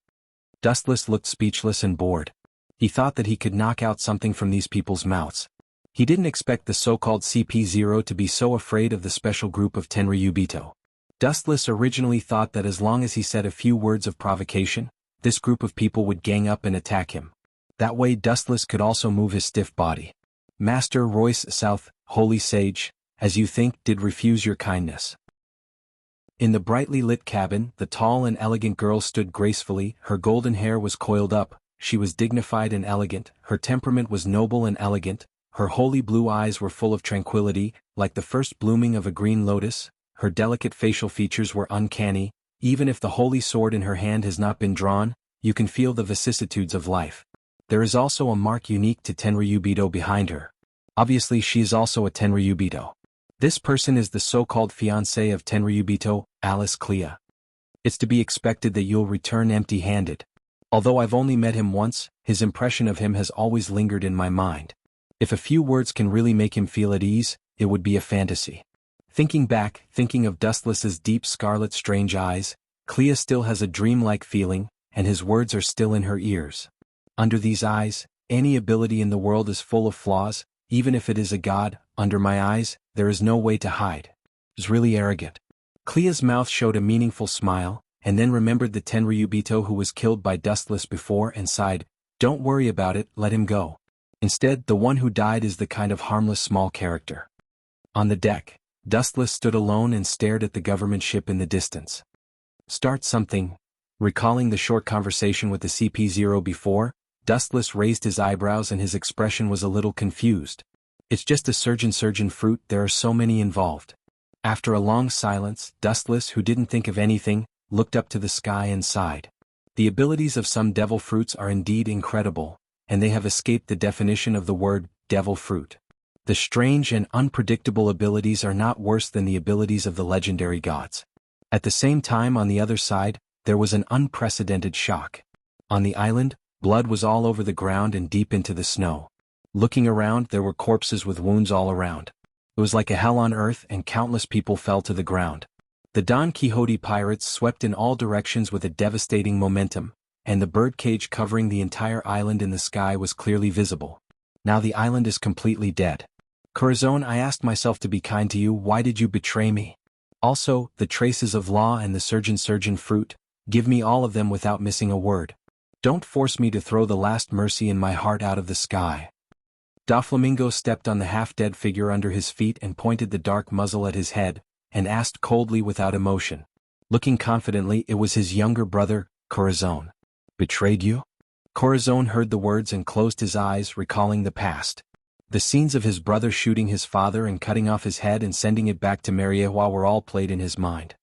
Dustless looked speechless and bored. He thought that he could knock out something from these people's mouths. He didn't expect the so-called CP0 to be so afraid of the special group of Tenryubito. Dustless originally thought that as long as he said a few words of provocation, this group of people would gang up and attack him. That way Dustless could also move his stiff body. Master Royce South, Holy Sage, as you think, did refuse your kindness. In the brightly lit cabin, the tall and elegant girl stood gracefully, her golden hair was coiled up, she was dignified and elegant, her temperament was noble and elegant, her holy blue eyes were full of tranquility, like the first blooming of a green lotus, her delicate facial features were uncanny, even if the holy sword in her hand has not been drawn, you can feel the vicissitudes of life. There is also a mark unique to Tenryubito behind her. Obviously she is also a Tenryubito. This person is the so-called fiancée of Tenryubito, Alice Clea. It's to be expected that you'll return empty-handed. Although I've only met him once, his impression of him has always lingered in my mind. If a few words can really make him feel at ease, it would be a fantasy. Thinking back, thinking of Dustless's deep scarlet strange eyes, Clea still has a dreamlike feeling, and his words are still in her ears. Under these eyes, any ability in the world is full of flaws, even if it is a god. Under my eyes, there is no way to hide. It's really arrogant. Clea's mouth showed a meaningful smile, and then remembered the Tenryubito who was killed by Dustless before and sighed, "Don't worry about it, let him go. Instead, the one who died is the kind of harmless small character." On the deck, Dustless stood alone and stared at the government ship in the distance. Start something. Recalling the short conversation with the CP0 before, Dustless raised his eyebrows and his expression was a little confused. It's just a surgeon fruit, there are so many involved. After a long silence, Dustless, who didn't think of anything, looked up to the sky and sighed. The abilities of some devil fruits are indeed incredible, and they have escaped the definition of the word devil fruit. The strange and unpredictable abilities are not worse than the abilities of the legendary gods. At the same time, on the other side, there was an unprecedented shock. On the island, blood was all over the ground and deep into the snow. Looking around, there were corpses with wounds all around. It was like a hell on earth and countless people fell to the ground. The Don Quixote pirates swept in all directions with a devastating momentum, and the birdcage covering the entire island in the sky was clearly visible. Now the island is completely dead. Corazon, I asked myself to be kind to you, why did you betray me? Also, the traces of law and the surgeon fruit, give me all of them without missing a word. Don't force me to throw the last mercy in my heart out of the sky. Doflamingo stepped on the half-dead figure under his feet and pointed the dark muzzle at his head, and asked coldly without emotion. Looking confidently, it was his younger brother, Corazon. Betrayed you? Corazon heard the words and closed his eyes, recalling the past. The scenes of his brother shooting his father and cutting off his head and sending it back to Mariehua were all played in his mind.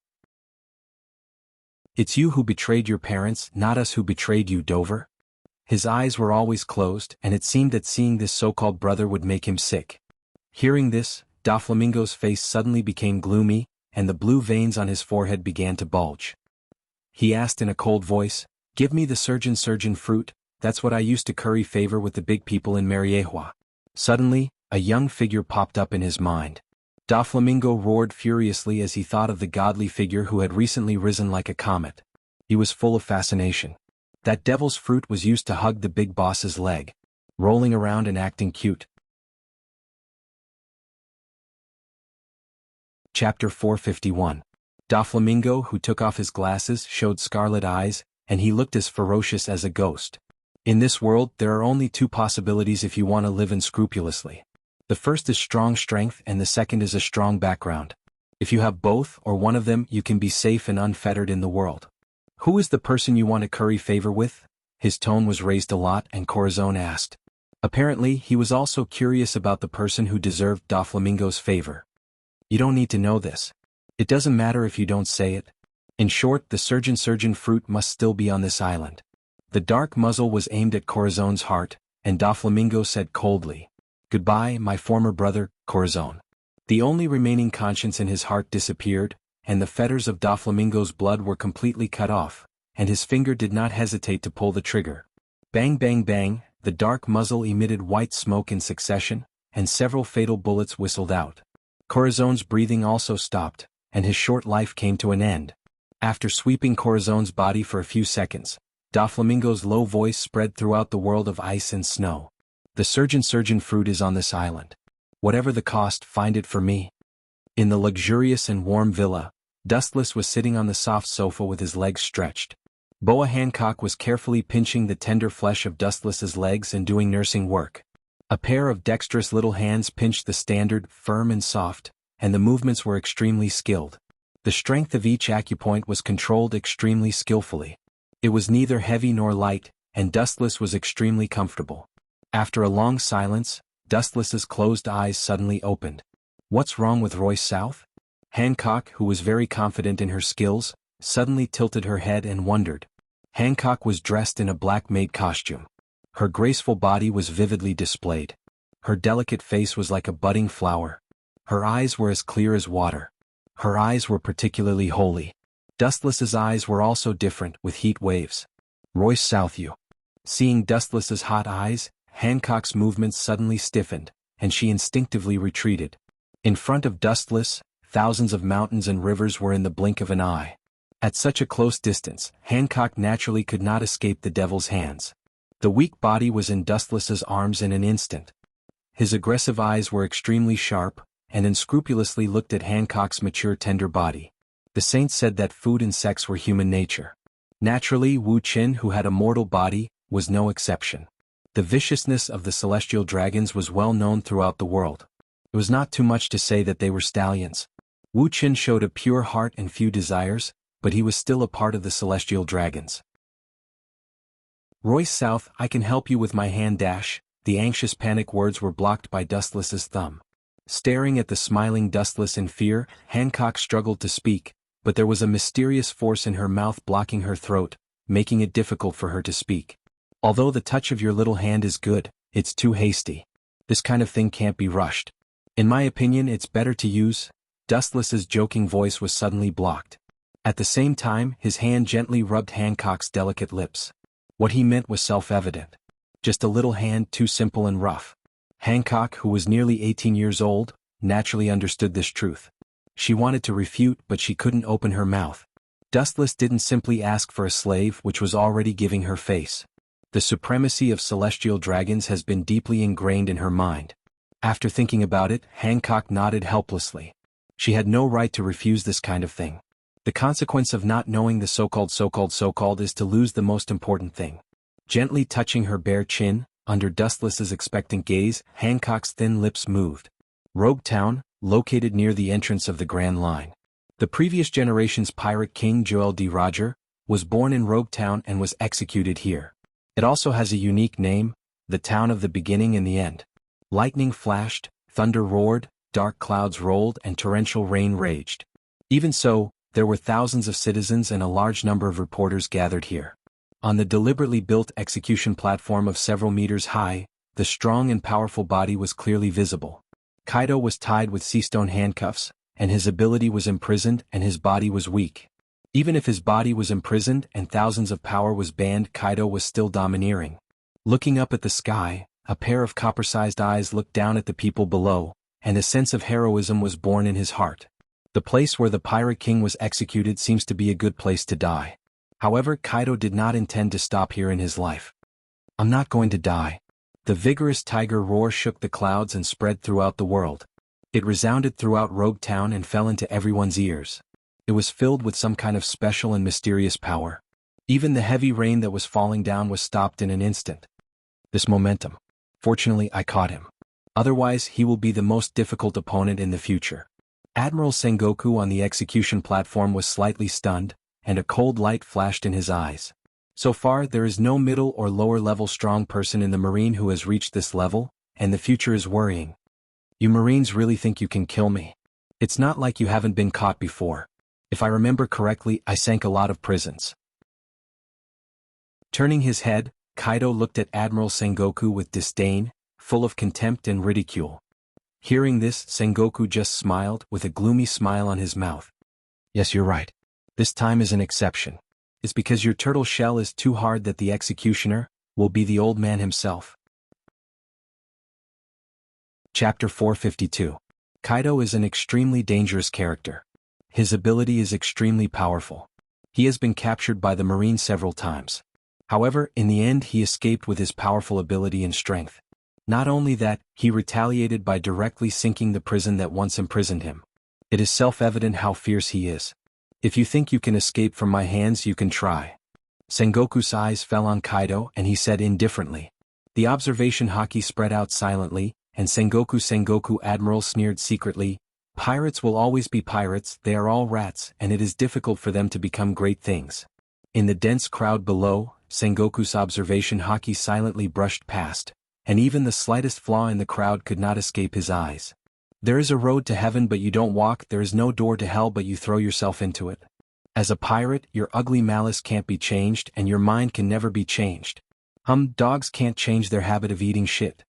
It's you who betrayed your parents, not us who betrayed you, Dover. His eyes were always closed, and it seemed that seeing this so-called brother would make him sick. Hearing this, Doflamingo's face suddenly became gloomy, and the blue veins on his forehead began to bulge. He asked in a cold voice, "Give me the surgeon fruit, that's what I used to curry favor with the big people in Mariehua." Suddenly, a young figure popped up in his mind. Doflamingo roared furiously as he thought of the godly figure who had recently risen like a comet. He was full of fascination. That devil's fruit was used to hug the big boss's leg, rolling around and acting cute. Chapter 451. Doflamingo, who took off his glasses, showed scarlet eyes, and he looked as ferocious as a ghost. In this world, there are only two possibilities if you want to live unscrupulously. The first is strong strength and the second is a strong background. If you have both or one of them, you can be safe and unfettered in the world. Who is the person you want to curry favor with? His tone was raised a lot and Corazon asked. Apparently, he was also curious about the person who deserved Doflamingo's favor. You don't need to know this. It doesn't matter if you don't say it. In short, the surgeon fruit must still be on this island. The dark muzzle was aimed at Corazon's heart, and Doflamingo said coldly, "Goodbye, my former brother, Corazon." The only remaining conscience in his heart disappeared, and the fetters of Doflamingo's blood were completely cut off, and his finger did not hesitate to pull the trigger. Bang bang bang, the dark muzzle emitted white smoke in succession, and several fatal bullets whistled out. Corazon's breathing also stopped, and his short life came to an end. After sweeping Corazon's body for a few seconds, Doflamingo's low voice spread throughout the world of ice and snow. "The surgeon fruit is on this island. Whatever the cost, find it for me." In the luxurious and warm villa, Dustless was sitting on the soft sofa with his legs stretched. Boa Hancock was carefully pinching the tender flesh of Dustless's legs and doing nursing work. A pair of dexterous little hands pinched the standard, firm and soft, and the movements were extremely skilled. The strength of each acupoint was controlled extremely skillfully. It was neither heavy nor light, and Dustless was extremely comfortable. After a long silence, Dustless's closed eyes suddenly opened. "What's wrong with Royce South?" Hancock, who was very confident in her skills, suddenly tilted her head and wondered. Hancock was dressed in a black maid costume. Her graceful body was vividly displayed. Her delicate face was like a budding flower. Her eyes were as clear as water. Her eyes were particularly holy. Dustless's eyes were also different, with heat waves. "Royce South, you." Seeing Dustless's hot eyes, Hancock's movements suddenly stiffened, and she instinctively retreated. In front of Dustless, thousands of mountains and rivers were in the blink of an eye. At such a close distance, Hancock naturally could not escape the devil's hands. The weak body was in Dustless's arms in an instant. His aggressive eyes were extremely sharp, and unscrupulously looked at Hancock's mature tender body. The saints said that food and sex were human nature. Naturally, Wu Qin, who had a mortal body, was no exception. The viciousness of the celestial dragons was well known throughout the world. It was not too much to say that they were stallions. Wu Qin showed a pure heart and few desires, but he was still a part of the celestial dragons. "Royce South, I can help you with my hand dash." The anxious panic words were blocked by Dustless's thumb. Staring at the smiling Dustless in fear, Hancock struggled to speak, but there was a mysterious force in her mouth blocking her throat, making it difficult for her to speak. "Although the touch of your little hand is good, it's too hasty. This kind of thing can't be rushed. In my opinion, it's better to use—" Dustless's joking voice was suddenly blocked. At the same time, his hand gently rubbed Hancock's delicate lips. What he meant was self-evident. Just a little hand too simple and rough. Hancock, who was nearly 18 years old, naturally understood this truth. She wanted to refute, but she couldn't open her mouth. Dustless didn't simply ask for a slave, which was already giving her face. The supremacy of celestial dragons has been deeply ingrained in her mind. After thinking about it, Hancock nodded helplessly. She had no right to refuse this kind of thing. The consequence of not knowing the so-called is to lose the most important thing. Gently touching her bare chin, under Dustless's expectant gaze, Hancock's thin lips moved. Rogue Town, located near the entrance of the Grand Line. The previous generation's pirate king Joel D. Roger was born in Rogue Town and was executed here. It also has a unique name, the town of the beginning and the end. Lightning flashed, thunder roared, dark clouds rolled and torrential rain raged. Even so, there were thousands of citizens and a large number of reporters gathered here. On the deliberately built execution platform of several meters high, the strong and powerful body was clearly visible. Kaido was tied with sea-stone handcuffs, and his ability was imprisoned and his body was weak. Even if his body was imprisoned and thousands of power was banned, Kaido was still domineering. Looking up at the sky, a pair of copper-sized eyes looked down at the people below, and a sense of heroism was born in his heart. The place where the Pirate King was executed seems to be a good place to die. However, Kaido did not intend to stop here in his life. I'm not going to die. The vigorous tiger roar shook the clouds and spread throughout the world. It resounded throughout Rogue Town and fell into everyone's ears. It was filled with some kind of special and mysterious power. Even the heavy rain that was falling down was stopped in an instant. This momentum. Fortunately, I caught him. Otherwise, he will be the most difficult opponent in the future. Admiral Sengoku on the execution platform was slightly stunned, and a cold light flashed in his eyes. So far, there is no middle or lower level strong person in the Marine who has reached this level, and the future is worrying. You Marines really think you can kill me? It's not like you haven't been caught before. If I remember correctly, I sank a lot of prisons. Turning his head, Kaido looked at Admiral Sengoku with disdain, full of contempt and ridicule. Hearing this, Sengoku just smiled, with a gloomy smile on his mouth. Yes, you're right. This time is an exception. It's because your turtle shell is too hard that the executioner will be the old man himself. Chapter 452. Kaido is an extremely dangerous character. His ability is extremely powerful. He has been captured by the Marine several times. However, in the end he escaped with his powerful ability and strength. Not only that, he retaliated by directly sinking the prison that once imprisoned him. It is self-evident how fierce he is. If you think you can escape from my hands, you can try. Sengoku's eyes fell on Kaido and he said indifferently. The observation haki spread out silently, and Sengoku Admiral sneered secretly. Pirates will always be pirates, they are all rats, and it is difficult for them to become great things. In the dense crowd below, Sengoku's observation haki silently brushed past, and even the slightest flaw in the crowd could not escape his eyes. There is a road to heaven but you don't walk, there is no door to hell but you throw yourself into it. As a pirate, your ugly malice can't be changed and your mind can never be changed. Dogs can't change their habit of eating shit.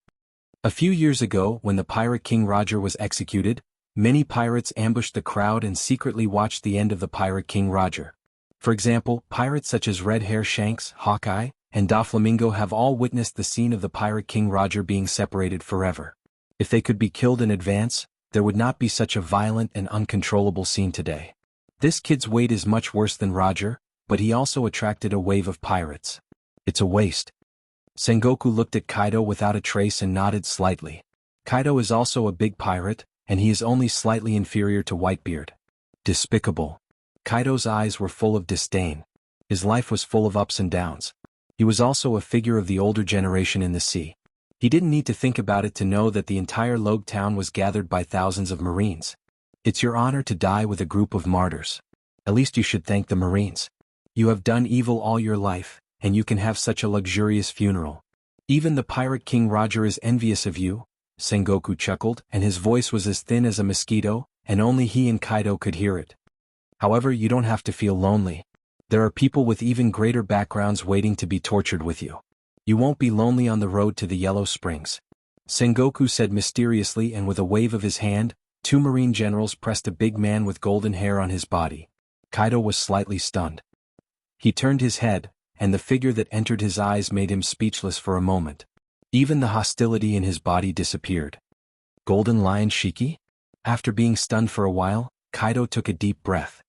A few years ago, when the Pirate King Roger was executed, many pirates ambushed the crowd and secretly watched the end of the Pirate King Roger. For example, pirates such as Red Hair Shanks, Hawkeye, and Doflamingo have all witnessed the scene of the Pirate King Roger being separated forever. If they could be killed in advance, there would not be such a violent and uncontrollable scene today. This kid's weight is much worse than Roger, but he also attracted a wave of pirates. It's a waste. Sengoku looked at Kaido without a trace and nodded slightly. Kaido is also a big pirate, and he is only slightly inferior to Whitebeard. Despicable. Kaido's eyes were full of disdain. His life was full of ups and downs. He was also a figure of the older generation in the sea. He didn't need to think about it to know that the entire Rogue Town was gathered by thousands of Marines. It's your honor to die with a group of martyrs. At least you should thank the Marines. You have done evil all your life, and you can have such a luxurious funeral. Even the Pirate King Roger is envious of you, Sengoku chuckled, and his voice was as thin as a mosquito, and only he and Kaido could hear it. However, you don't have to feel lonely. There are people with even greater backgrounds waiting to be tortured with you. You won't be lonely on the road to the Yellow Springs. Sengoku said mysteriously, and with a wave of his hand, two Marine generals pressed a big man with golden hair on his body. Kaido was slightly stunned. He turned his head, and the figure that entered his eyes made him speechless for a moment. Even the hostility in his body disappeared. Golden Lion Shiki? After being stunned for a while, Kaido took a deep breath.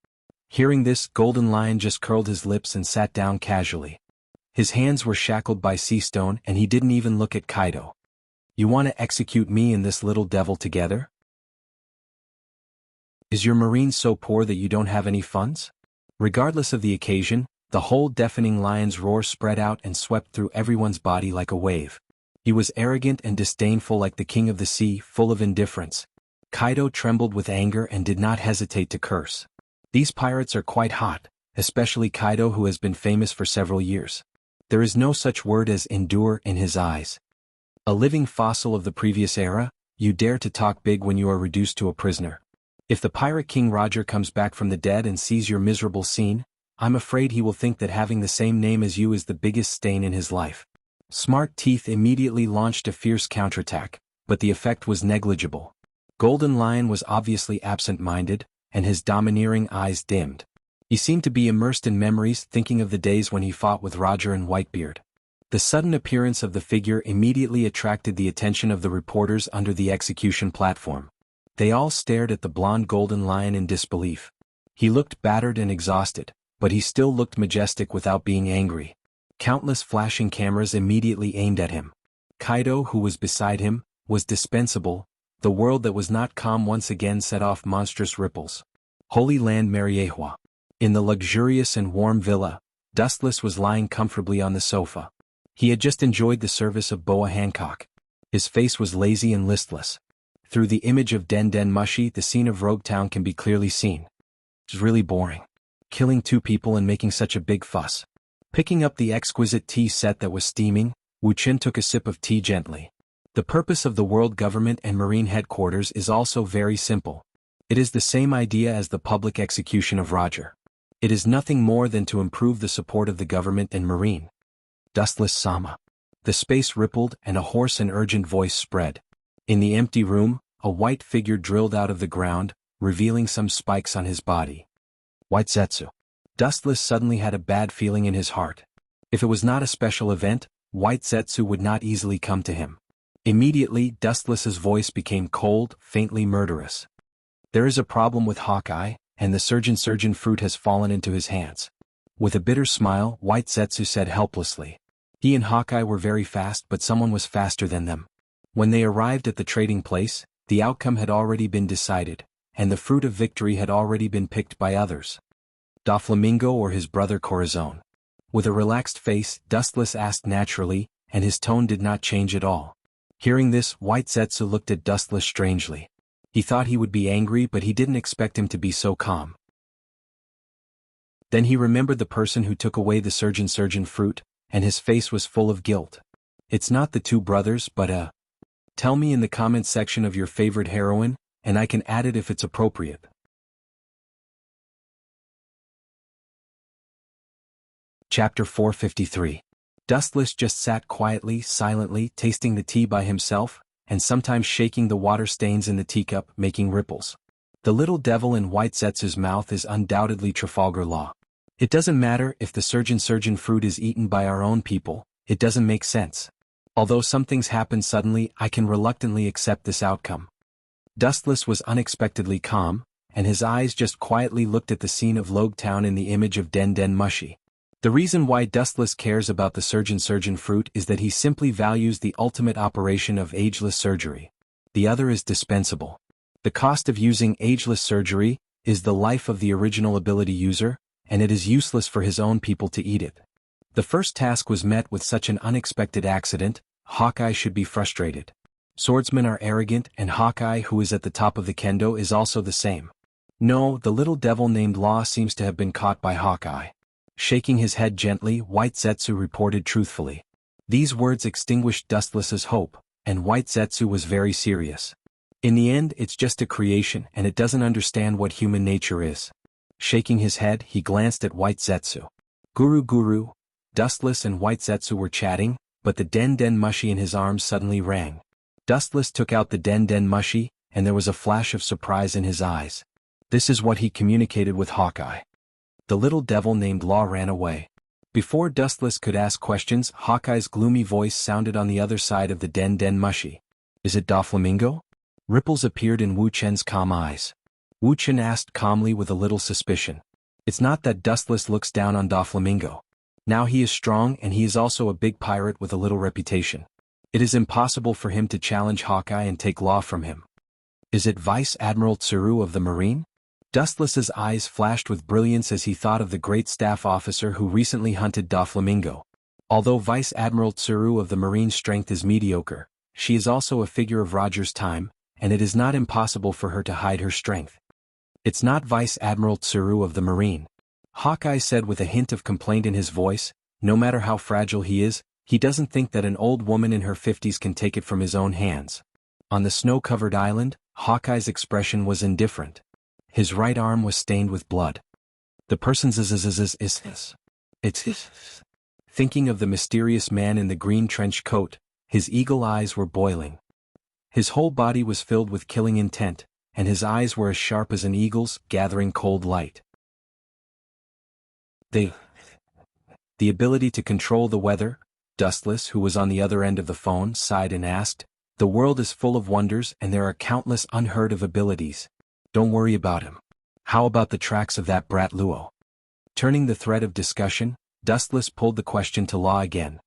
Hearing this, Golden Lion just curled his lips and sat down casually. His hands were shackled by sea stone and he didn't even look at Kaido. You want to execute me and this little devil together? Is your Marine so poor that you don't have any funds? Regardless of the occasion, The whole deafening lion's roar spread out and swept through everyone's body like a wave. He was arrogant and disdainful like the king of the sea, full of indifference. Kaido trembled with anger and did not hesitate to curse. These pirates are quite hot, especially Kaido, who has been famous for several years. There is no such word as endure in his eyes. A living fossil of the previous era, you dare to talk big when you are reduced to a prisoner. If the pirate king Roger comes back from the dead and sees your miserable scene, I'm afraid he will think that having the same name as you is the biggest stain in his life. Smart Teeth immediately launched a fierce counterattack, but the effect was negligible. Golden Lion was obviously absent-minded, and his domineering eyes dimmed. He seemed to be immersed in memories, thinking of the days when he fought with Roger and Whitebeard. The sudden appearance of the figure immediately attracted the attention of the reporters under the execution platform. They all stared at the blonde Golden Lion in disbelief. He looked battered and exhausted, but he still looked majestic without being angry. Countless flashing cameras immediately aimed at him. Kaido, who was beside him, was dispensable. The world that was not calm once again set off monstrous ripples. Holy Land Mariehua. In the luxurious and warm villa, Dustless was lying comfortably on the sofa. He had just enjoyed the service of Boa Hancock. His face was lazy and listless. Through the image of Den Den Mushi, the scene of Roguetown can be clearly seen. It's really boring. Killing 2 people and making such a big fuss. Picking up the exquisite tea set that was steaming, Wu Qin took a sip of tea gently. The purpose of the world government and marine headquarters is also very simple. It is the same idea as the public execution of Roger. It is nothing more than to improve the support of the government and marine. Dustless-sama. The space rippled and a hoarse and urgent voice spread. In the empty room, a white figure drilled out of the ground, revealing some spikes on his body. White Zetsu. Dustless suddenly had a bad feeling in his heart. If it was not a special event, White Zetsu would not easily come to him. Immediately, Dustless's voice became cold, faintly murderous. There is a problem with Hawkeye, and the surgeon fruit has fallen into his hands. With a bitter smile, White Zetsu said helplessly. He and Hawkeye were very fast, but someone was faster than them. When they arrived at the trading place, the outcome had already been decided, and the fruit of victory had already been picked by others. Doflamingo or his brother Corazon? With a relaxed face, Dustless asked naturally, and his tone did not change at all. Hearing this, White Zetsu looked at Dustless strangely. He thought he would be angry, but he didn't expect him to be so calm. Then he remembered the person who took away the surgeon fruit, and his face was full of guilt. It's not the 2 brothers, but Tell me in the comments section of your favorite heroine, and I can add it if it's appropriate. Chapter 453. Dustless just sat quietly, silently, tasting the tea by himself, and sometimes shaking the water stains in the teacup, making ripples. The little devil in White Zetsu's mouth is undoubtedly Trafalgar Law. It doesn't matter if the surgeon fruit is eaten by our own people, it doesn't make sense. Although some things happen suddenly, I can reluctantly accept this outcome. Dustless was unexpectedly calm, and his eyes just quietly looked at the scene of Logetown in the image of Den Den Mushi. The reason why Dustless cares about the surgeon fruit is that he simply values the ultimate operation of ageless surgery. The other is dispensable. The cost of using ageless surgery is the life of the original ability user, and it is useless for his own people to eat it. The first task was met with such an unexpected accident. Hawkeye should be frustrated. Swordsmen are arrogant, and Hawkeye, who is at the top of the kendo, is also the same. No, the little devil named Law seems to have been caught by Hawkeye. Shaking his head gently, White Zetsu reported truthfully. These words extinguished Dustless's hope, and White Zetsu was very serious. In the end, it's just a creation, and it doesn't understand what human nature is. Shaking his head, he glanced at White Zetsu. Guru. Dustless and White Zetsu were chatting, but the Den Den Mushi in his arms suddenly rang. Dustless took out the Den Den Mushi, and there was a flash of surprise in his eyes. This is what he communicated with Hawkeye. The little devil named Law ran away. Before Dustless could ask questions, Hawkeye's gloomy voice sounded on the other side of the Den Den Mushi. Is it Doflamingo? Ripples appeared in Wu Chen's calm eyes. Wu Chen asked calmly with a little suspicion. It's not that Dustless looks down on Doflamingo. Now he is strong, and he is also a big pirate with a little reputation. It is impossible for him to challenge Hawkeye and take Law from him. Is it Vice Admiral Tsuru of the Marine? Dustless's eyes flashed with brilliance as he thought of the great staff officer who recently hunted Doflamingo. Although Vice Admiral Tsuru of the Marine strength is mediocre, she is also a figure of Roger's time, and it is not impossible for her to hide her strength. It's not Vice Admiral Tsuru of the Marine, Hawkeye said with a hint of complaint in his voice. No matter how fragile he is, he doesn't think that an old woman in her 50s can take it from his own hands. On the snow-covered island, Hawkeye's expression was indifferent. His right arm was stained with blood. The person's is. Thinking of the mysterious man in the green trench coat, his eagle eyes were boiling. His whole body was filled with killing intent, and his eyes were as sharp as an eagle's, gathering cold light. The ability to control the weather, Dustless, who was on the other end of the phone, sighed and asked. The world is full of wonders and there are countless unheard of abilities. Don't worry about him. How about the tracks of that brat Luo? Turning the thread of discussion, Dustless pulled the question to Law again.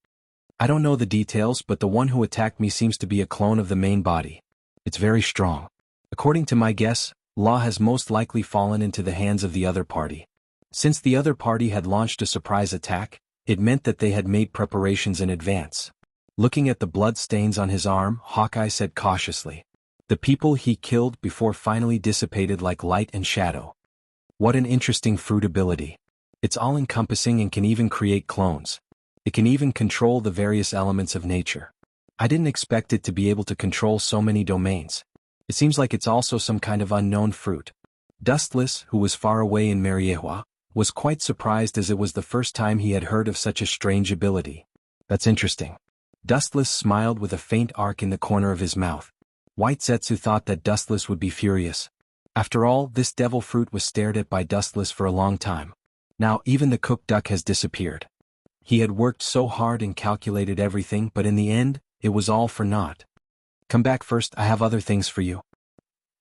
I don't know the details, but the one who attacked me seems to be a clone of the main body. It's very strong. According to my guess, Law has most likely fallen into the hands of the other party. Since the other party had launched a surprise attack, it meant that they had made preparations in advance. Looking at the blood stains on his arm, Hawkeye said cautiously. The people he killed before finally dissipated like light and shadow. What an interesting fruit ability. It's all-encompassing and can even create clones. It can even control the various elements of nature. I didn't expect it to be able to control so many domains. It seems like it's also some kind of unknown fruit. Dustless, who was far away in Mariehua, was quite surprised as it was the first time he had heard of such a strange ability. That's interesting. Dustless smiled with a faint arc in the corner of his mouth. White Zetsu thought that Dustless would be furious. After all, this devil fruit was stared at by Dustless for a long time. Now even the cooked duck has disappeared. He had worked so hard and calculated everything, but in the end, it was all for naught. Come back first, I have other things for you.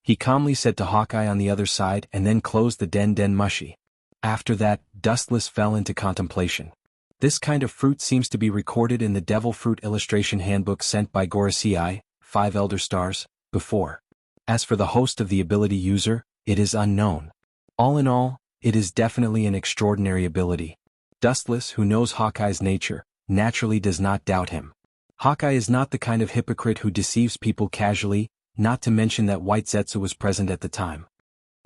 He calmly said to Hawkeye on the other side and then closed the den mushi. After that, Dustless fell into contemplation. This kind of fruit seems to be recorded in the Devil Fruit Illustration Handbook sent by Gorosei, 5 Elder Stars, before. As for the host of the ability user, it is unknown. All in all, it is definitely an extraordinary ability. Dustless, who knows Hawkeye's nature, naturally does not doubt him. Hawkeye is not the kind of hypocrite who deceives people casually, not to mention that White Zetsu was present at the time.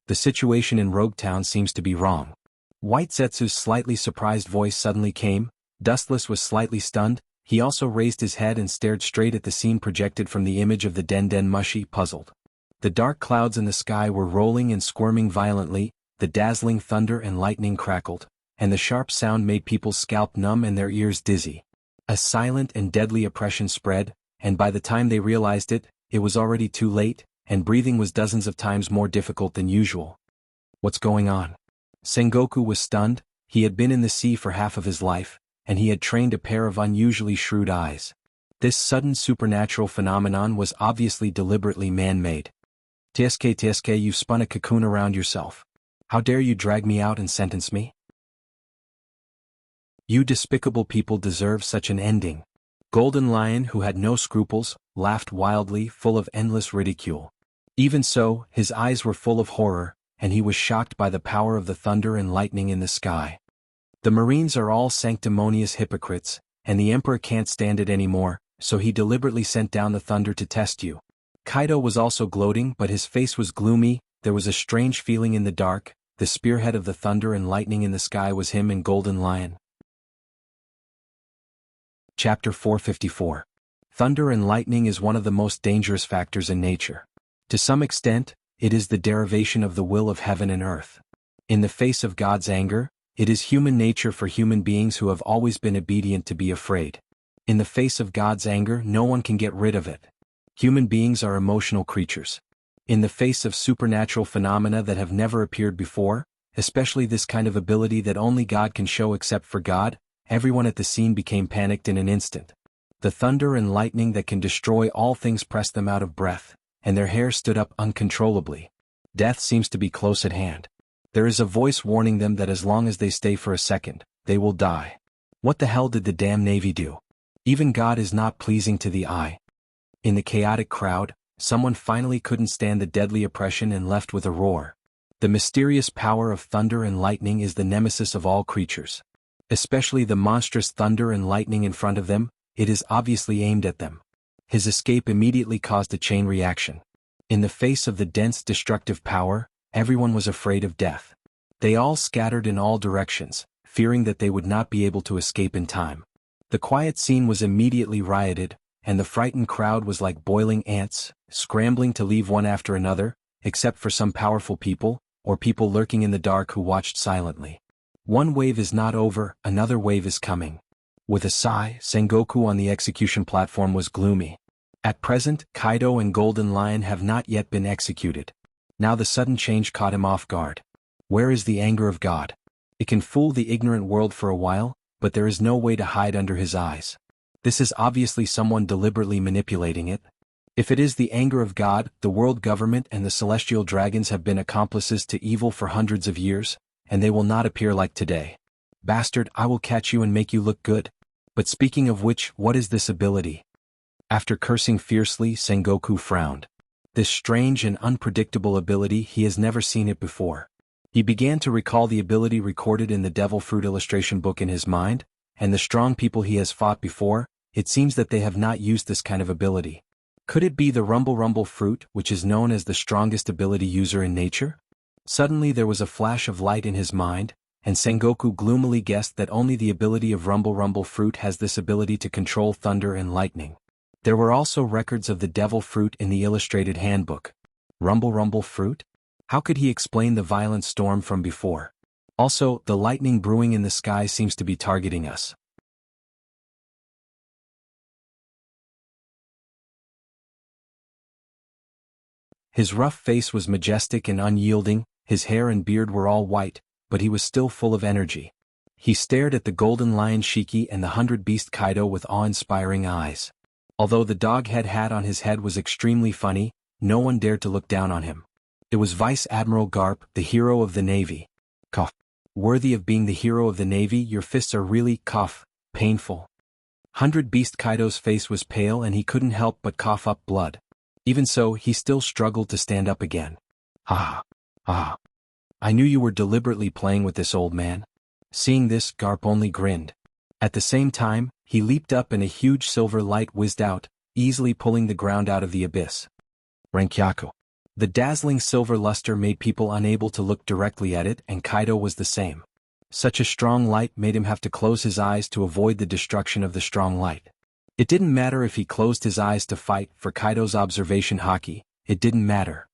The situation in Rogue Town seems to be wrong. White Zetsu's slightly surprised voice suddenly came. Dustless was slightly stunned. He also raised his head and stared straight at the scene projected from the image of the den mushi, puzzled. The dark clouds in the sky were rolling and squirming violently, the dazzling thunder and lightning crackled, and the sharp sound made people's scalp numb and their ears dizzy. A silent and deadly oppression spread, and by the time they realized it, it was already too late, and breathing was dozens of times more difficult than usual. What's going on? Sengoku was stunned. He had been in the sea for half of his life, and he had trained a pair of unusually shrewd eyes. This sudden supernatural phenomenon was obviously deliberately man-made. Tsk, you've spun a cocoon around yourself. How dare you drag me out and sentence me? You despicable people deserve such an ending. Golden Lion, who had no scruples, laughed wildly, full of endless ridicule. Even so, his eyes were full of horror, and he was shocked by the power of the thunder and lightning in the sky. The Marines are all sanctimonious hypocrites, and the Emperor can't stand it anymore, so he deliberately sent down the thunder to test you. Kaido was also gloating, but his face was gloomy. There was a strange feeling in the dark. The spearhead of the thunder and lightning in the sky was him and Golden Lion. Chapter 454. Thunder and lightning is one of the most dangerous factors in nature. To some extent, it is the derivation of the will of heaven and earth. In the face of God's anger, it is human nature for human beings who have always been obedient to be afraid. In the face of God's anger, no one can get rid of it. Human beings are emotional creatures. In the face of supernatural phenomena that have never appeared before, especially this kind of ability that only God can show except for God, everyone at the scene became panicked in an instant. The thunder and lightning that can destroy all things pressed them out of breath, and their hair stood up uncontrollably. Death seems to be close at hand. There is a voice warning them that as long as they stay for a second, they will die. What the hell did the damn Navy do? Even God is not pleasing to the eye. In the chaotic crowd, someone finally couldn't stand the deadly oppression and left with a roar. The mysterious power of thunder and lightning is the nemesis of all creatures. Especially the monstrous thunder and lightning in front of them, it is obviously aimed at them. His escape immediately caused a chain reaction. In the face of the dense destructive power, everyone was afraid of death. They all scattered in all directions, fearing that they would not be able to escape in time. The quiet scene was immediately rioted, and the frightened crowd was like boiling ants, scrambling to leave one after another, except for some powerful people, or people lurking in the dark who watched silently. One wave is not over, another wave is coming. With a sigh, Sengoku on the execution platform was gloomy. At present, Kaido and Golden Lion have not yet been executed. Now the sudden change caught him off guard. Where is the anger of God? It can fool the ignorant world for a while, but there is no way to hide under his eyes. This is obviously someone deliberately manipulating it. If it is the anger of God, the world government and the celestial dragons have been accomplices to evil for hundreds of years, and they will not appear like today. Bastard, I will catch you and make you look good. But speaking of which, what is this ability? After cursing fiercely, Sengoku frowned. This strange and unpredictable ability, he has never seen it before. He began to recall the ability recorded in the Devil Fruit illustration book in his mind, and the strong people he has fought before, it seems that they have not used this kind of ability. Could it be the Rumble fruit, which is known as the strongest ability user in nature? Suddenly there was a flash of light in his mind, and Sengoku gloomily guessed that only the ability of Rumble fruit has this ability to control thunder and lightning. There were also records of the Devil Fruit in the illustrated handbook. Rumble fruit? How could he explain the violent storm from before? Also, the lightning brewing in the sky seems to be targeting us. His rough face was majestic and unyielding, his hair and beard were all white, but he was still full of energy. He stared at the Golden Lion Shiki and the 100-Beast Kaido with awe-inspiring eyes. Although the dog-head hat on his head was extremely funny, no one dared to look down on him. It was Vice Admiral Garp, the hero of the Navy. Cough. Worthy of being the hero of the Navy, your fists are really, painful. 100-Beast Kaido's face was pale and he couldn't help but cough up blood. Even so, he still struggled to stand up again. Ah. I knew you were deliberately playing with this, old man. Seeing this, Garp only grinned. At the same time, he leaped up and a huge silver light whizzed out, easily pulling the ground out of the abyss. Rankyaku. The dazzling silver luster made people unable to look directly at it, and Kaido was the same. Such a strong light made him have to close his eyes to avoid the destruction of the strong light. It didn't matter if he closed his eyes to fight, for Kaido's observation haki, it didn't matter.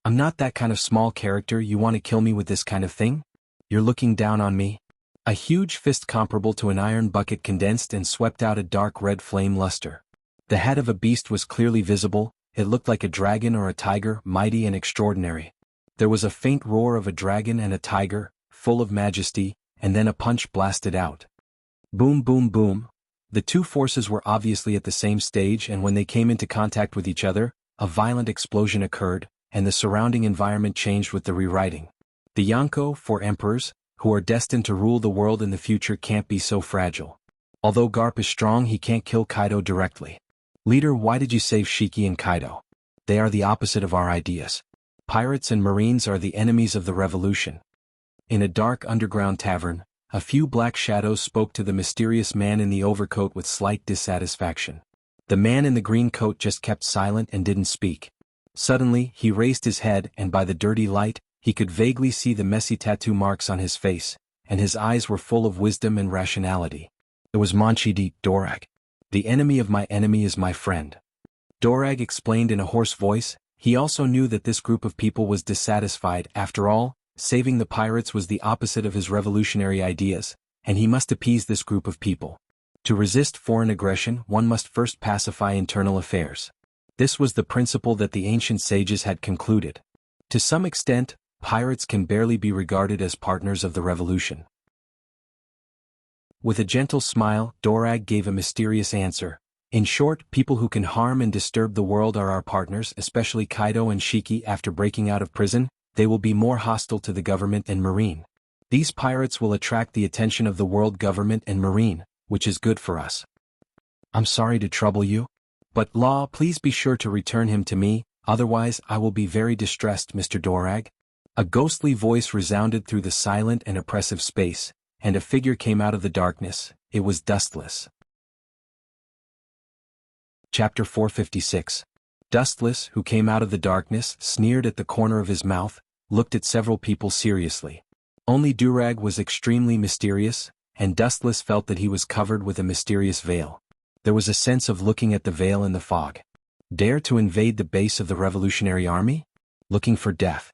I'm not that kind of small character you want to kill me with this kind of thing? You're looking down on me? A huge fist comparable to an iron bucket condensed and swept out a dark red flame luster. The head of a beast was clearly visible. It looked like a dragon or a tiger, mighty and extraordinary. There was a faint roar of a dragon and a tiger, full of majesty, and then a punch blasted out. Boom boom boom. The two forces were obviously at the same stage, and when they came into contact with each other, a violent explosion occurred, and the surrounding environment changed with the rewriting. The Yonko, 4 emperors, who are destined to rule the world in the future, can't be so fragile. Although Garp is strong, he can't kill Kaido directly. Leader, why did you save Shiki and Kaido? They are the opposite of our ideas. Pirates and Marines are the enemies of the revolution. In a dark underground tavern, a few black shadows spoke to the mysterious man in the overcoat with slight dissatisfaction. The man in the green coat just kept silent and didn't speak. Suddenly, he raised his head, and by the dirty light, he could vaguely see the messy tattoo marks on his face, and his eyes were full of wisdom and rationality. It was Monchidi, Dorag. The enemy of my enemy is my friend. Dorag explained in a hoarse voice. He also knew that this group of people was dissatisfied. After all, saving the pirates was the opposite of his revolutionary ideas, and he must appease this group of people. To resist foreign aggression, one must first pacify internal affairs. This was the principle that the ancient sages had concluded. To some extent, pirates can barely be regarded as partners of the revolution. With a gentle smile, Dorag gave a mysterious answer. In short, people who can harm and disturb the world are our partners, especially Kaido and Shiki. After breaking out of prison, they will be more hostile to the government and marine. These pirates will attract the attention of the world government and marine, which is good for us. I'm sorry to trouble you. But Law, please be sure to return him to me, otherwise I will be very distressed, Mr. Dorag. A ghostly voice resounded through the silent and oppressive space, and a figure came out of the darkness. It was Dustless. Chapter 456. Dustless, who came out of the darkness, sneered at the corner of his mouth, looked at several people seriously. Only Durag was extremely mysterious, and Dustless felt that he was covered with a mysterious veil. There was a sense of looking at the veil in the fog. Dare to invade the base of the Revolutionary Army? Looking for death.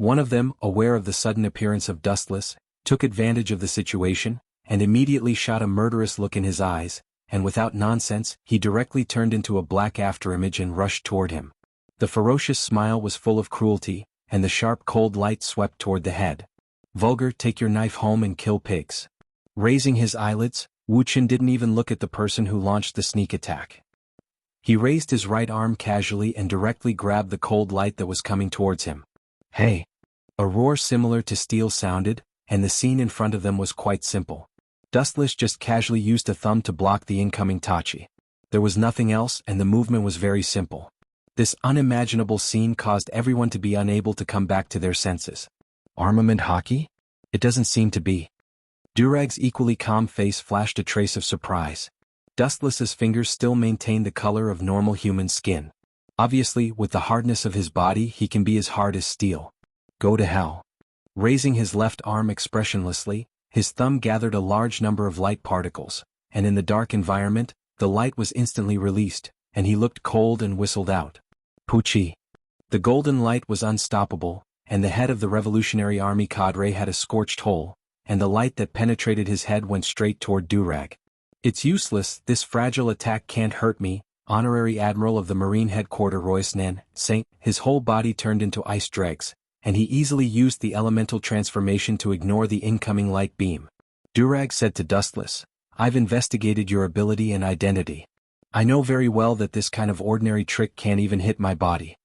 One of them, aware of the sudden appearance of Dustless, took advantage of the situation, and immediately shot a murderous look in his eyes, and without nonsense, he directly turned into a black afterimage and rushed toward him. The ferocious smile was full of cruelty, and the sharp cold light swept toward the head. Vulgar, take your knife home and kill pigs. Raising his eyelids, Wuxian didn't even look at the person who launched the sneak attack. He raised his right arm casually and directly grabbed the cold light that was coming towards him. Hey! A roar similar to steel sounded, and the scene in front of them was quite simple. Dustless just casually used a thumb to block the incoming Tachi. There was nothing else, and the movement was very simple. This unimaginable scene caused everyone to be unable to come back to their senses. Armament hockey? It doesn't seem to be. Durag's equally calm face flashed a trace of surprise. Dustless's fingers still maintained the color of normal human skin. Obviously, with the hardness of his body, he can be as hard as steel. Go to hell. Raising his left arm expressionlessly, his thumb gathered a large number of light particles, and in the dark environment, the light was instantly released, and he looked cold and whistled out. Poochie. The golden light was unstoppable, and the head of the Revolutionary Army cadre had a scorched hole, and the light that penetrated his head went straight toward Durag. It's useless, this fragile attack can't hurt me, Honorary Admiral of the Marine Headquarters Royce Nan, Saint. His whole body turned into ice dregs, and he easily used the elemental transformation to ignore the incoming light beam. Durag said to Dustless, I've investigated your ability and identity. I know very well that this kind of ordinary trick can't even hit my body.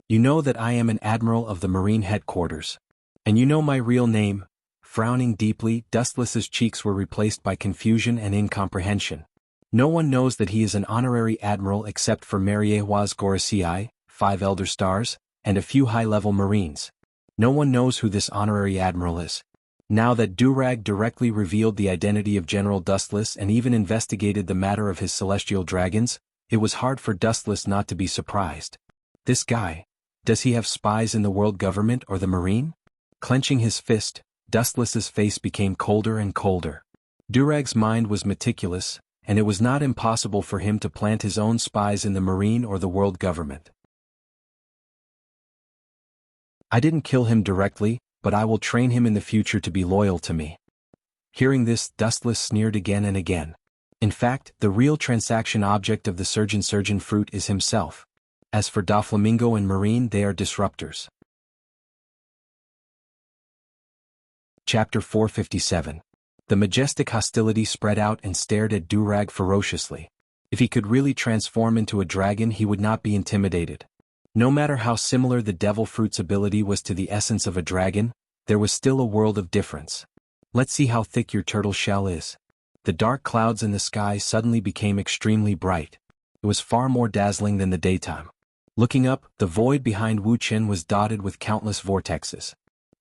You know that I am an admiral of the Marine Headquarters. And you know my real name. Frowning deeply, Dustless's cheeks were replaced by confusion and incomprehension. No one knows that he is an honorary admiral except for Mariehua's Gorosei, 5 Elder Stars, and a few high-level Marines. No one knows who this honorary admiral is. Now that Durag directly revealed the identity of General Dustless and even investigated the matter of his celestial dragons, it was hard for Dustless not to be surprised. This guy, does he have spies in the world government or the Marine? Clenching his fist, Dustless's face became colder and colder. Durag's mind was meticulous, and it was not impossible for him to plant his own spies in the Marine or the world government. I didn't kill him directly, but I will train him in the future to be loyal to me. Hearing this, Dustless sneered again and again. In fact, the real transaction object of the surgeon fruit is himself. As for Doflamingo and Marine, they are disruptors. Chapter 457. The majestic hostility spread out and stared at Durag ferociously. If he could really transform into a dragon, he would not be intimidated. No matter how similar the devil fruit's ability was to the essence of a dragon, there was still a world of difference. Let's see how thick your turtle shell is. The dark clouds in the sky suddenly became extremely bright. It was far more dazzling than the daytime. Looking up, the void behind Wuxian was dotted with countless vortexes.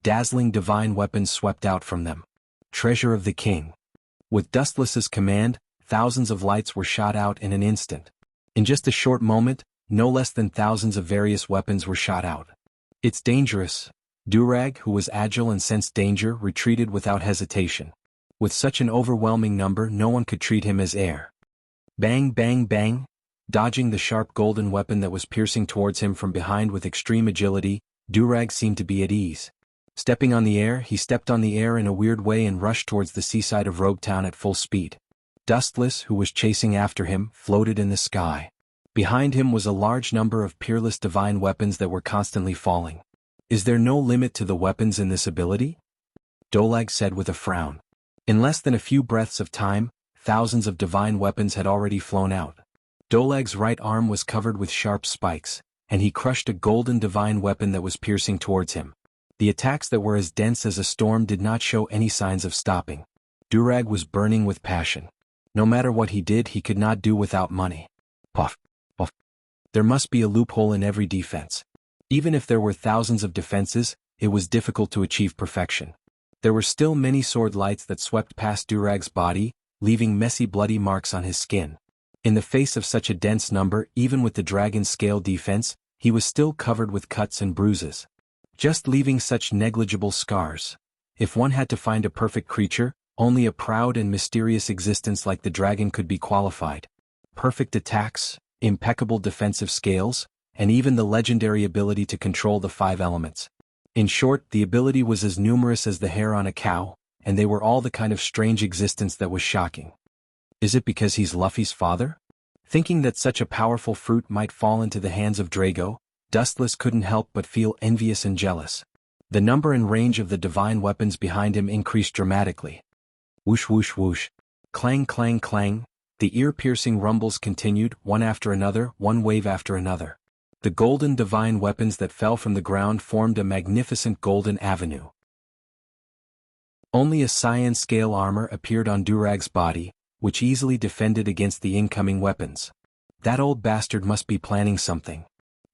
Dazzling divine weapons swept out from them. Treasure of the king. With Dustless's command, thousands of lights were shot out in an instant. In just a short moment, no less than thousands of various weapons were shot out. It's dangerous. Durag, who was agile and sensed danger, retreated without hesitation. With such an overwhelming number, no one could treat him as air. Bang, bang, bang. Dodging the sharp golden weapon that was piercing towards him from behind with extreme agility, Durag seemed to be at ease. Stepping on the air, he stepped on the air in a weird way and rushed towards the seaside of Roguetown at full speed. Dustless, who was chasing after him, floated in the sky. Behind him was a large number of peerless divine weapons that were constantly falling. Is there no limit to the weapons in this ability? Dolag said with a frown. In less than a few breaths of time, thousands of divine weapons had already flown out. Dolag's right arm was covered with sharp spikes, and he crushed a golden divine weapon that was piercing towards him. The attacks that were as dense as a storm did not show any signs of stopping. Durag was burning with passion. No matter what he did, he could not do without money. Puff. Puff. There must be a loophole in every defense. Even if there were thousands of defenses, it was difficult to achieve perfection. There were still many sword lights that swept past Durag's body, leaving messy bloody marks on his skin. In the face of such a dense number, even with the dragon's scale defense, he was still covered with cuts and bruises, just leaving such negligible scars. If one had to find a perfect creature, only a proud and mysterious existence like the dragon could be qualified. Perfect attacks, impeccable defensive scales, and even the legendary ability to control the 5 elements. In short, the ability was as numerous as the hair on a cow, and they were all the kind of strange existence that was shocking. Is it because he's Luffy's father? Thinking that such a powerful fruit might fall into the hands of Drago, Dustless couldn't help but feel envious and jealous. The number and range of the divine weapons behind him increased dramatically. Whoosh whoosh whoosh. Clang clang clang. The ear-piercing rumbles continued, one after another, one wave after another. The golden divine weapons that fell from the ground formed a magnificent golden avenue. Only a cyan scale armor appeared on Durag's body, which easily defended against the incoming weapons. That old bastard must be planning something.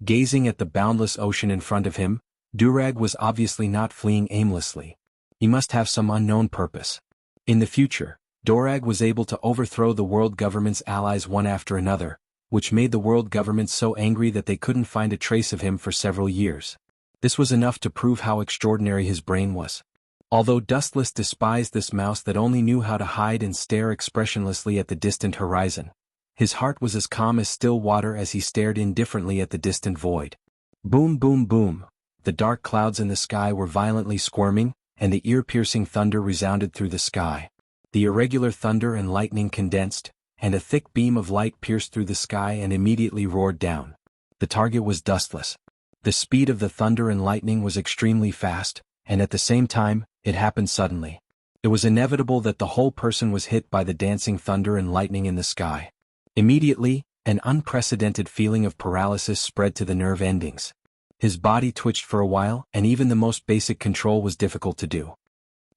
Gazing at the boundless ocean in front of him, Durag was obviously not fleeing aimlessly. He must have some unknown purpose. In the future, Durag was able to overthrow the world government's allies one after another, which made the world government so angry that they couldn't find a trace of him for several years. This was enough to prove how extraordinary his brain was. Although Dustless despised this mouse that only knew how to hide and stare expressionlessly at the distant horizon, his heart was as calm as still water as he stared indifferently at the distant void. Boom boom boom. The dark clouds in the sky were violently squirming, and the ear-piercing thunder resounded through the sky. The irregular thunder and lightning condensed, and a thick beam of light pierced through the sky and immediately roared down. The target was Dustless. The speed of the thunder and lightning was extremely fast, and at the same time, it happened suddenly. It was inevitable that the whole person was hit by the dancing thunder and lightning in the sky. Immediately, an unprecedented feeling of paralysis spread to the nerve endings. His body twitched for a while, and even the most basic control was difficult to do.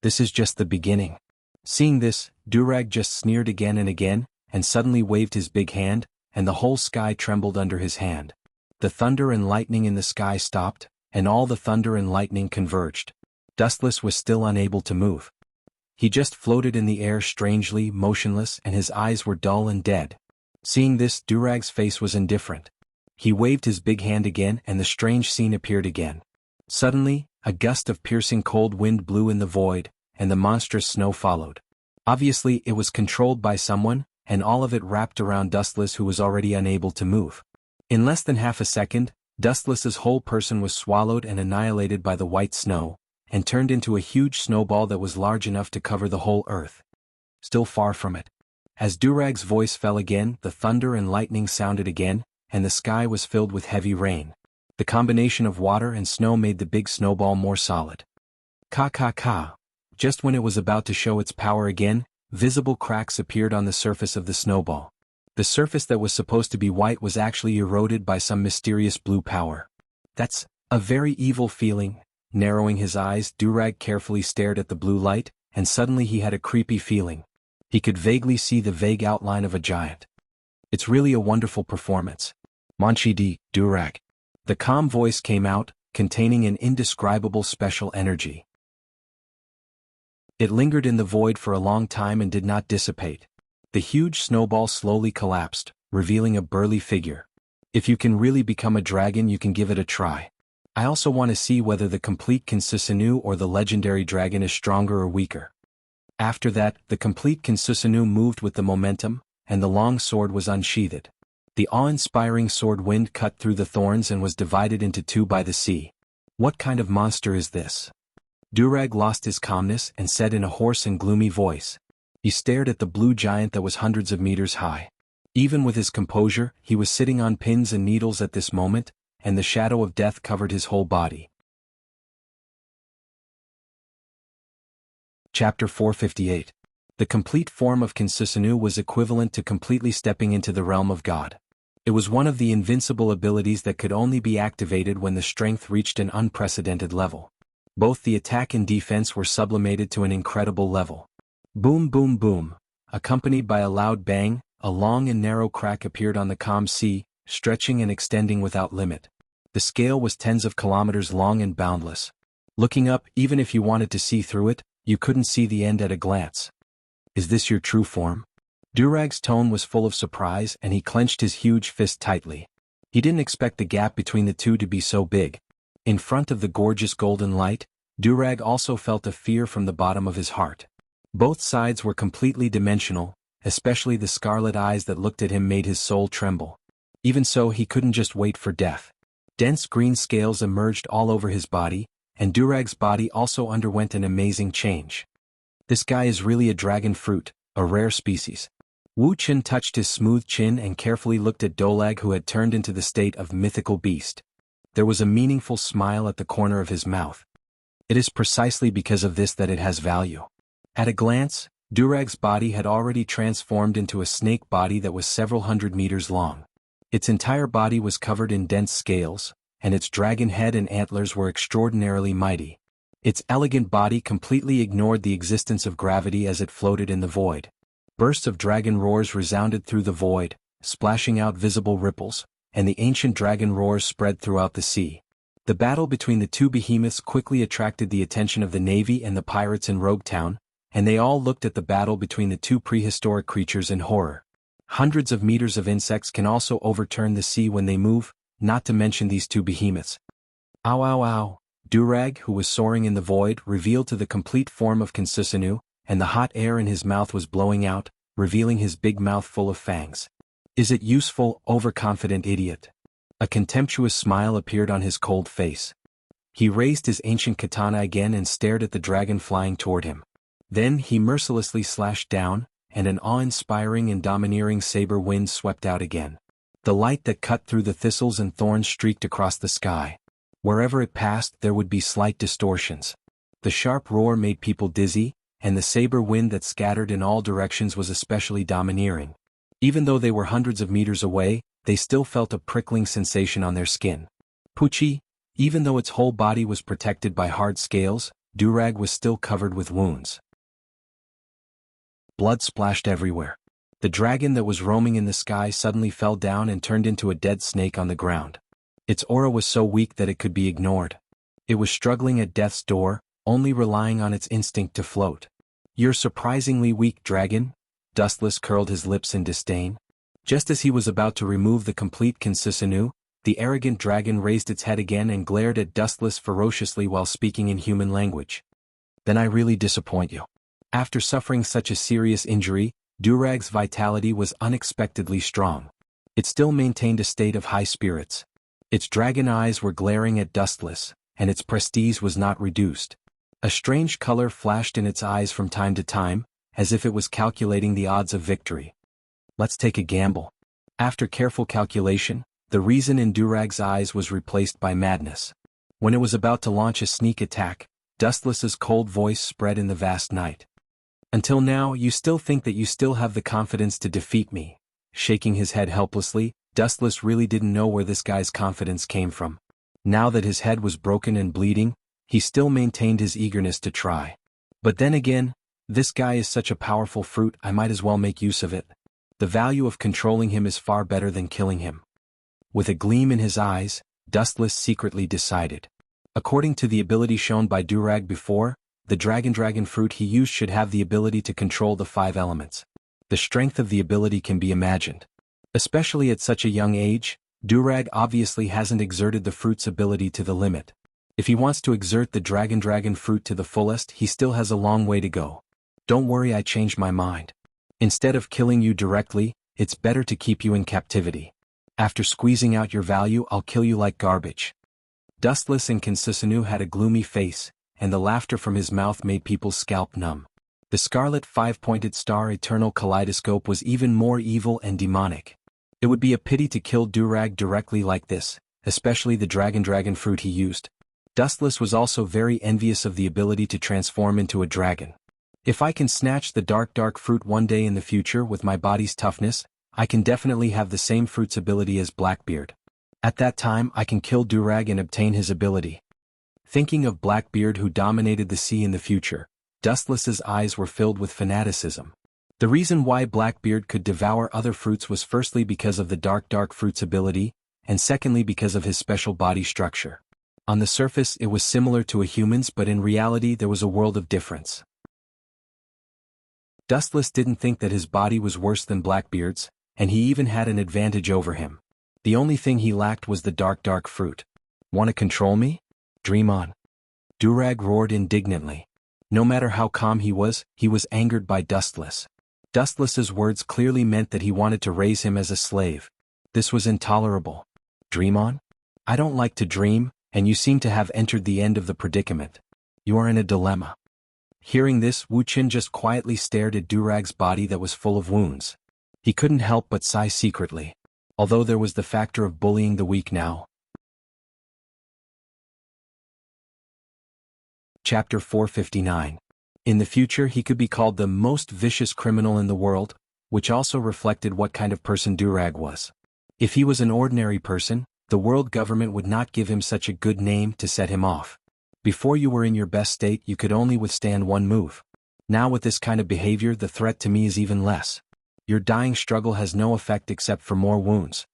This is just the beginning. Seeing this, Durag just sneered again and again, and suddenly waved his big hand, and the whole sky trembled under his hand. The thunder and lightning in the sky stopped, and all the thunder and lightning converged. Dustless was still unable to move. He just floated in the air strangely, motionless, and his eyes were dull and dead. Seeing this, Durag's face was indifferent. He waved his big hand again and the strange scene appeared again. Suddenly, a gust of piercing cold wind blew in the void, and the monstrous snow followed. Obviously it was controlled by someone, and all of it wrapped around Dustless, who was already unable to move. In less than half a second, Dustless's whole person was swallowed and annihilated by the white snow, and turned into a huge snowball that was large enough to cover the whole earth. Still far from it. As Durag's voice fell again, the thunder and lightning sounded again, and the sky was filled with heavy rain. The combination of water and snow made the big snowball more solid. Ka ka ka. Just when it was about to show its power again, visible cracks appeared on the surface of the snowball. The surface that was supposed to be white was actually eroded by some mysterious blue power. That's a very evil feeling. Narrowing his eyes, Durag carefully stared at the blue light, and suddenly he had a creepy feeling. He could vaguely see the vague outline of a giant. It's really a wonderful performance. Manchi di, Durag. The calm voice came out, containing an indescribable special energy. It lingered in the void for a long time and did not dissipate. The huge snowball slowly collapsed, revealing a burly figure. If you can really become a dragon, you can give it a try. I also want to see whether the complete Kinsusanu or the legendary dragon is stronger or weaker. After that, the complete Kinsusanu moved with the momentum, and the long sword was unsheathed. The awe-inspiring sword wind cut through the thorns and was divided into two by the sea. What kind of monster is this? Durag lost his calmness and said in a hoarse and gloomy voice. He stared at the blue giant that was hundreds of meters high. Even with his composure, he was sitting on pins and needles at this moment, and the shadow of death covered his whole body. Chapter 458. The complete form of Kinsusanu was equivalent to completely stepping into the realm of God. It was one of the invincible abilities that could only be activated when the strength reached an unprecedented level. Both the attack and defense were sublimated to an incredible level. Boom boom boom. Accompanied by a loud bang, a long and narrow crack appeared on the calm sea, stretching and extending without limit. The scale was tens of kilometers long and boundless. Looking up, even if you wanted to see through it, you couldn't see the end at a glance. Is this your true form? Durag's tone was full of surprise and he clenched his huge fist tightly. He didn't expect the gap between the two to be so big. In front of the gorgeous golden light, Durag also felt a fear from the bottom of his heart. Both sides were completely dimensional, especially the scarlet eyes that looked at him made his soul tremble. Even so, he couldn't just wait for death. Dense green scales emerged all over his body, and Durag's body also underwent an amazing change. This guy is really a dragon fruit, a rare species. Wu Chen touched his smooth chin and carefully looked at Dolag, who had turned into the state of mythical beast. There was a meaningful smile at the corner of his mouth. It is precisely because of this that it has value. At a glance, Durag's body had already transformed into a snake body that was several hundred meters long. Its entire body was covered in dense scales, and its dragon head and antlers were extraordinarily mighty. Its elegant body completely ignored the existence of gravity as it floated in the void. Bursts of dragon roars resounded through the void, splashing out visible ripples, and the ancient dragon roars spread throughout the sea. The battle between the two behemoths quickly attracted the attention of the navy and the pirates in Rogue Town, and they all looked at the battle between the two prehistoric creatures in horror. Hundreds of meters of insects can also overturn the sea when they move, not to mention these two behemoths. Ow ow ow! Durag, who was soaring in the void, revealed to the complete form of Consusanu, and the hot air in his mouth was blowing out, revealing his big mouth full of fangs. Is it useful, overconfident idiot? A contemptuous smile appeared on his cold face. He raised his ancient katana again and stared at the dragon flying toward him. Then he mercilessly slashed down, and an awe-inspiring and domineering saber wind swept out again. The light that cut through the thistles and thorns streaked across the sky. Wherever it passed, there would be slight distortions. The sharp roar made people dizzy, and the saber wind that scattered in all directions was especially domineering. Even though they were hundreds of meters away, they still felt a prickling sensation on their skin. Pucci, even though its whole body was protected by hard scales, Durag was still covered with wounds. Blood splashed everywhere. The dragon that was roaming in the sky suddenly fell down and turned into a dead snake on the ground. Its aura was so weak that it could be ignored. It was struggling at death's door, only relying on its instinct to float. You're surprisingly weak, dragon. Dustless curled his lips in disdain. Just as he was about to remove the complete Consusanu, the arrogant dragon raised its head again and glared at Dustless ferociously while speaking in human language. Then I really disappoint you. After suffering such a serious injury, Durag's vitality was unexpectedly strong. It still maintained a state of high spirits. Its dragon eyes were glaring at Dustless, and its prestige was not reduced. A strange color flashed in its eyes from time to time, as if it was calculating the odds of victory. Let's take a gamble. After careful calculation, the reason in Durag's eyes was replaced by madness. When it was about to launch a sneak attack, Dustless's cold voice spread in the vast night. Until now, you still think that you still have the confidence to defeat me. Shaking his head helplessly, Dustless really didn't know where this guy's confidence came from. Now that his head was broken and bleeding, he still maintained his eagerness to try. But then again, this guy is such a powerful fruit, I might as well make use of it. The value of controlling him is far better than killing him. With a gleam in his eyes, Dustless secretly decided. According to the ability shown by Durag before, the dragon fruit he used should have the ability to control the 5 elements. The strength of the ability can be imagined. Especially at such a young age, Durag obviously hasn't exerted the fruit's ability to the limit. If he wants to exert the dragon fruit to the fullest, he still has a long way to go. Don't worry, I changed my mind. Instead of killing you directly, it's better to keep you in captivity. After squeezing out your value, I'll kill you like garbage. Dustless and Consusanu had a gloomy face, and the laughter from his mouth made people's scalp numb. The scarlet 5-pointed star eternal kaleidoscope was even more evil and demonic. It would be a pity to kill Durag directly like this, especially the dragon fruit he used. Dustless was also very envious of the ability to transform into a dragon. If I can snatch the dark fruit one day in the future with my body's toughness, I can definitely have the same fruit's ability as Blackbeard. At that time I can kill Durag and obtain his ability. Thinking of Blackbeard who dominated the sea in the future, Dustless's eyes were filled with fanaticism. The reason why Blackbeard could devour other fruits was firstly because of the dark fruit's ability, and secondly because of his special body structure. On the surface it was similar to a human's, but in reality there was a world of difference. Dustless didn't think that his body was worse than Blackbeard's, and he even had an advantage over him. The only thing he lacked was the dark fruit. "Want to control me? Dream on." Durag roared indignantly. No matter how calm he was angered by Dustless. Dustless's words clearly meant that he wanted to raise him as a slave. This was intolerable. "Dream on? I don't like to dream, and you seem to have entered the end of the predicament. You are in a dilemma." Hearing this, Wuqian just quietly stared at Durag's body that was full of wounds. He couldn't help but sigh secretly. Although there was the factor of bullying the weak now. Chapter 459. In the future he could be called the most vicious criminal in the world, which also reflected what kind of person Durag was. If he was an ordinary person, the world government would not give him such a good name to set him off. Before you were in your best state you could only withstand one move. Now with this kind of behavior the threat to me is even less. Your dying struggle has no effect except for more wounds.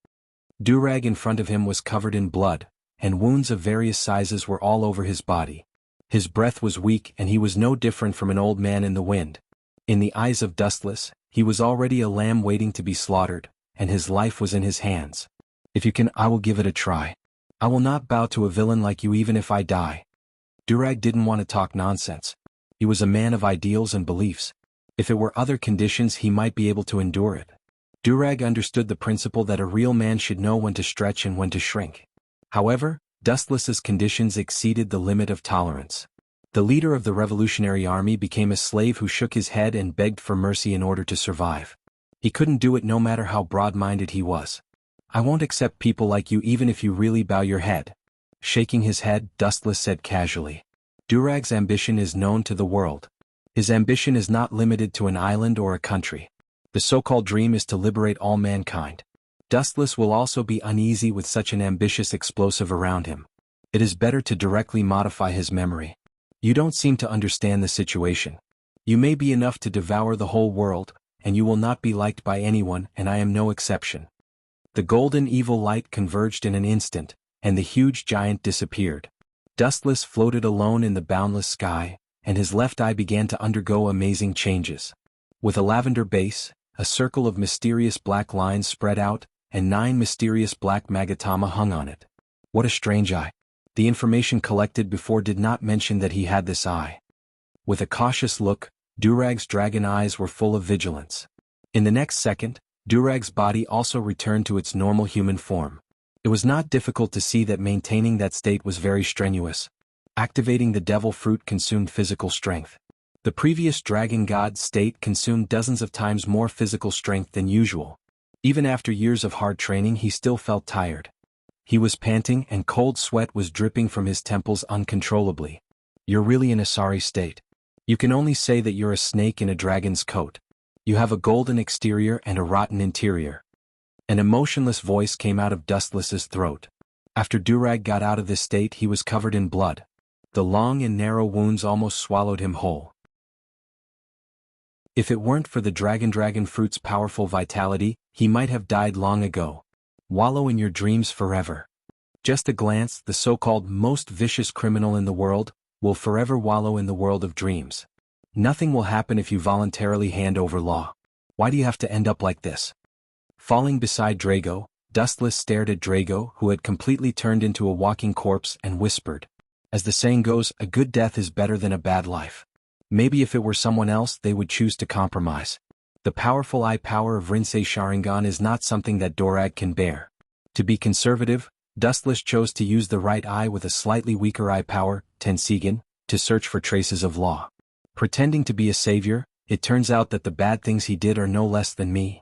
Durag in front of him was covered in blood, and wounds of various sizes were all over his body. His breath was weak and he was no different from an old man in the wind. In the eyes of Dustless, he was already a lamb waiting to be slaughtered, and his life was in his hands. "If you can, I will give it a try. I will not bow to a villain like you even if I die." Durag didn't want to talk nonsense. He was a man of ideals and beliefs. If it were other conditions he might be able to endure it. Durag understood the principle that a real man should know when to stretch and when to shrink. However, Dustless's conditions exceeded the limit of tolerance. The leader of the Revolutionary Army became a slave who shook his head and begged for mercy in order to survive. He couldn't do it no matter how broad-minded he was. "I won't accept people like you even if you really bow your head." Shaking his head, Dustless said casually. Durag's ambition is known to the world. His ambition is not limited to an island or a country. The so-called dream is to liberate all mankind. Dustless will also be uneasy with such an ambitious explosive around him. It is better to directly modify his memory. "You don't seem to understand the situation. You may be enough to devour the whole world, and you will not be liked by anyone, and I am no exception." The golden evil light converged in an instant, and the huge giant disappeared. Dustless floated alone in the boundless sky, and his left eye began to undergo amazing changes. With a lavender base, a circle of mysterious black lines spread out, and 9 mysterious black magatama hung on it. What a strange eye. The information collected before did not mention that he had this eye. With a cautious look, Durag's dragon eyes were full of vigilance. In the next second, Durag's body also returned to its normal human form. It was not difficult to see that maintaining that state was very strenuous. Activating the devil fruit consumed physical strength. The previous dragon god state consumed dozens of times more physical strength than usual. Even after years of hard training he still felt tired. He was panting and cold sweat was dripping from his temples uncontrollably. "You're really in a sorry state. You can only say that you're a snake in a dragon's coat. You have a golden exterior and a rotten interior." An emotionless voice came out of Dustless's throat. After Durag got out of this state he was covered in blood. The long and narrow wounds almost swallowed him whole. If it weren't for the dragon fruit's powerful vitality, he might have died long ago. Wallow in your dreams forever. Just a glance, the so-called most vicious criminal in the world, will forever wallow in the world of dreams. Nothing will happen if you voluntarily hand over law. Why do you have to end up like this? Falling beside Drago, Dustless stared at Drago, who had completely turned into a walking corpse, and whispered. As the saying goes, a good death is better than a bad life. Maybe if it were someone else they would choose to compromise. The powerful eye power of Rinsei Sharingan is not something that Durag can bear. To be conservative, Dustless chose to use the right eye with a slightly weaker eye power, Tensigan, to search for traces of law. Pretending to be a savior, it turns out that the bad things he did are no less than me.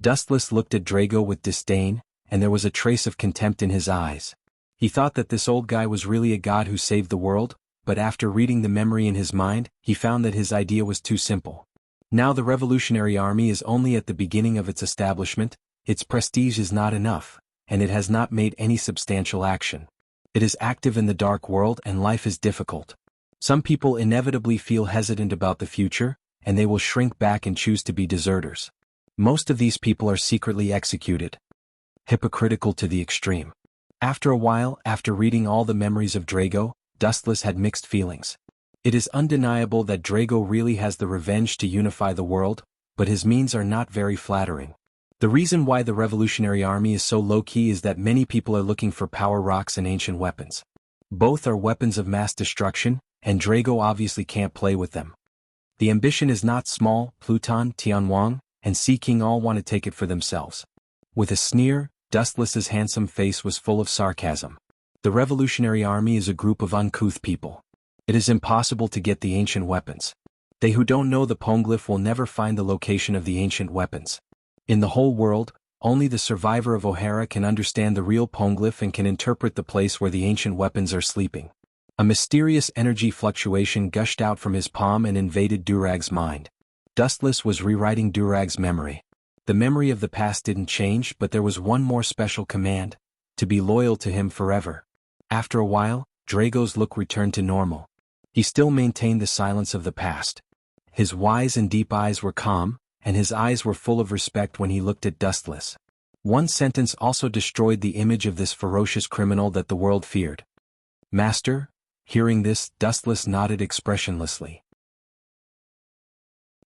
Dustless looked at Drago with disdain, and there was a trace of contempt in his eyes. He thought that this old guy was really a god who saved the world, but after reading the memory in his mind, he found that his idea was too simple. Now the Revolutionary Army is only at the beginning of its establishment, its prestige is not enough, and it has not made any substantial action. It is active in the dark world and life is difficult. Some people inevitably feel hesitant about the future, and they will shrink back and choose to be deserters. Most of these people are secretly executed. Hypocritical to the extreme. After a while, after reading all the memories of Drago, Dustless had mixed feelings. It is undeniable that Drago really has the revenge to unify the world, but his means are not very flattering. The reason why the Revolutionary Army is so low-key is that many people are looking for power rocks and ancient weapons. Both are weapons of mass destruction, and Drago obviously can't play with them. The ambition is not small. Pluton, Tianhuan, and Sea King all want to take it for themselves. With a sneer, Dustless's handsome face was full of sarcasm. The Revolutionary Army is a group of uncouth people. It is impossible to get the ancient weapons. They who don't know the poneglyph will never find the location of the ancient weapons. In the whole world, only the survivor of O'Hara can understand the real poneglyph and can interpret the place where the ancient weapons are sleeping. A mysterious energy fluctuation gushed out from his palm and invaded Durag's mind. Dustless was rewriting Durag's memory. The memory of the past didn't change, but there was one more special command: to be loyal to him forever. After a while, Drago's look returned to normal. He still maintained the silence of the past. His wise and deep eyes were calm, and his eyes were full of respect when he looked at Dustless. One sentence also destroyed the image of this ferocious criminal that the world feared. "Master?" Hearing this, Dustless nodded expressionlessly.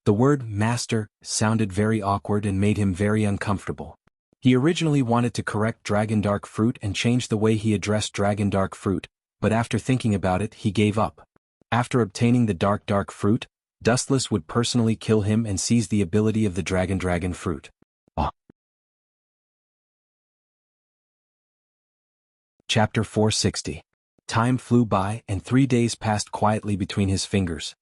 The word "master" sounded very awkward and made him very uncomfortable. He originally wanted to correct Dragon Dark Fruit and change the way he addressed Dragon Dark Fruit, but after thinking about it, he gave up. After obtaining the Dark Fruit, Dustless would personally kill him and seize the ability of the Dragon Fruit. Chapter 460. Time flew by and 3 days passed quietly between his fingers.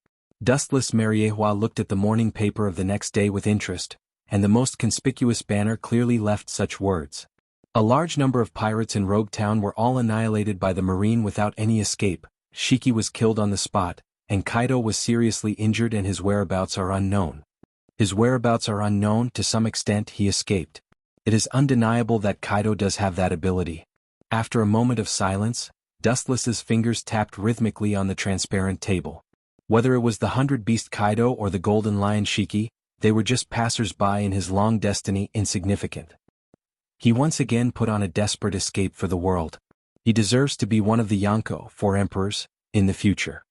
Dustless Martialworld looked at the morning paper of the next day with interest, and the most conspicuous banner clearly left such words. A large number of pirates in Rogue Town were all annihilated by the Marine without any escape. Shiki was killed on the spot, and Kaido was seriously injured and his whereabouts are unknown. His whereabouts are unknown. To some extent he escaped. It is undeniable that Kaido does have that ability. After a moment of silence, Dustless's fingers tapped rhythmically on the transparent table. Whether it was the 100-beast Kaido or the Golden Lion Shiki, they were just passers-by in his long destiny, insignificant. He once again put on a desperate escape for the world. He deserves to be one of the Yonko, 4 emperors, in the future.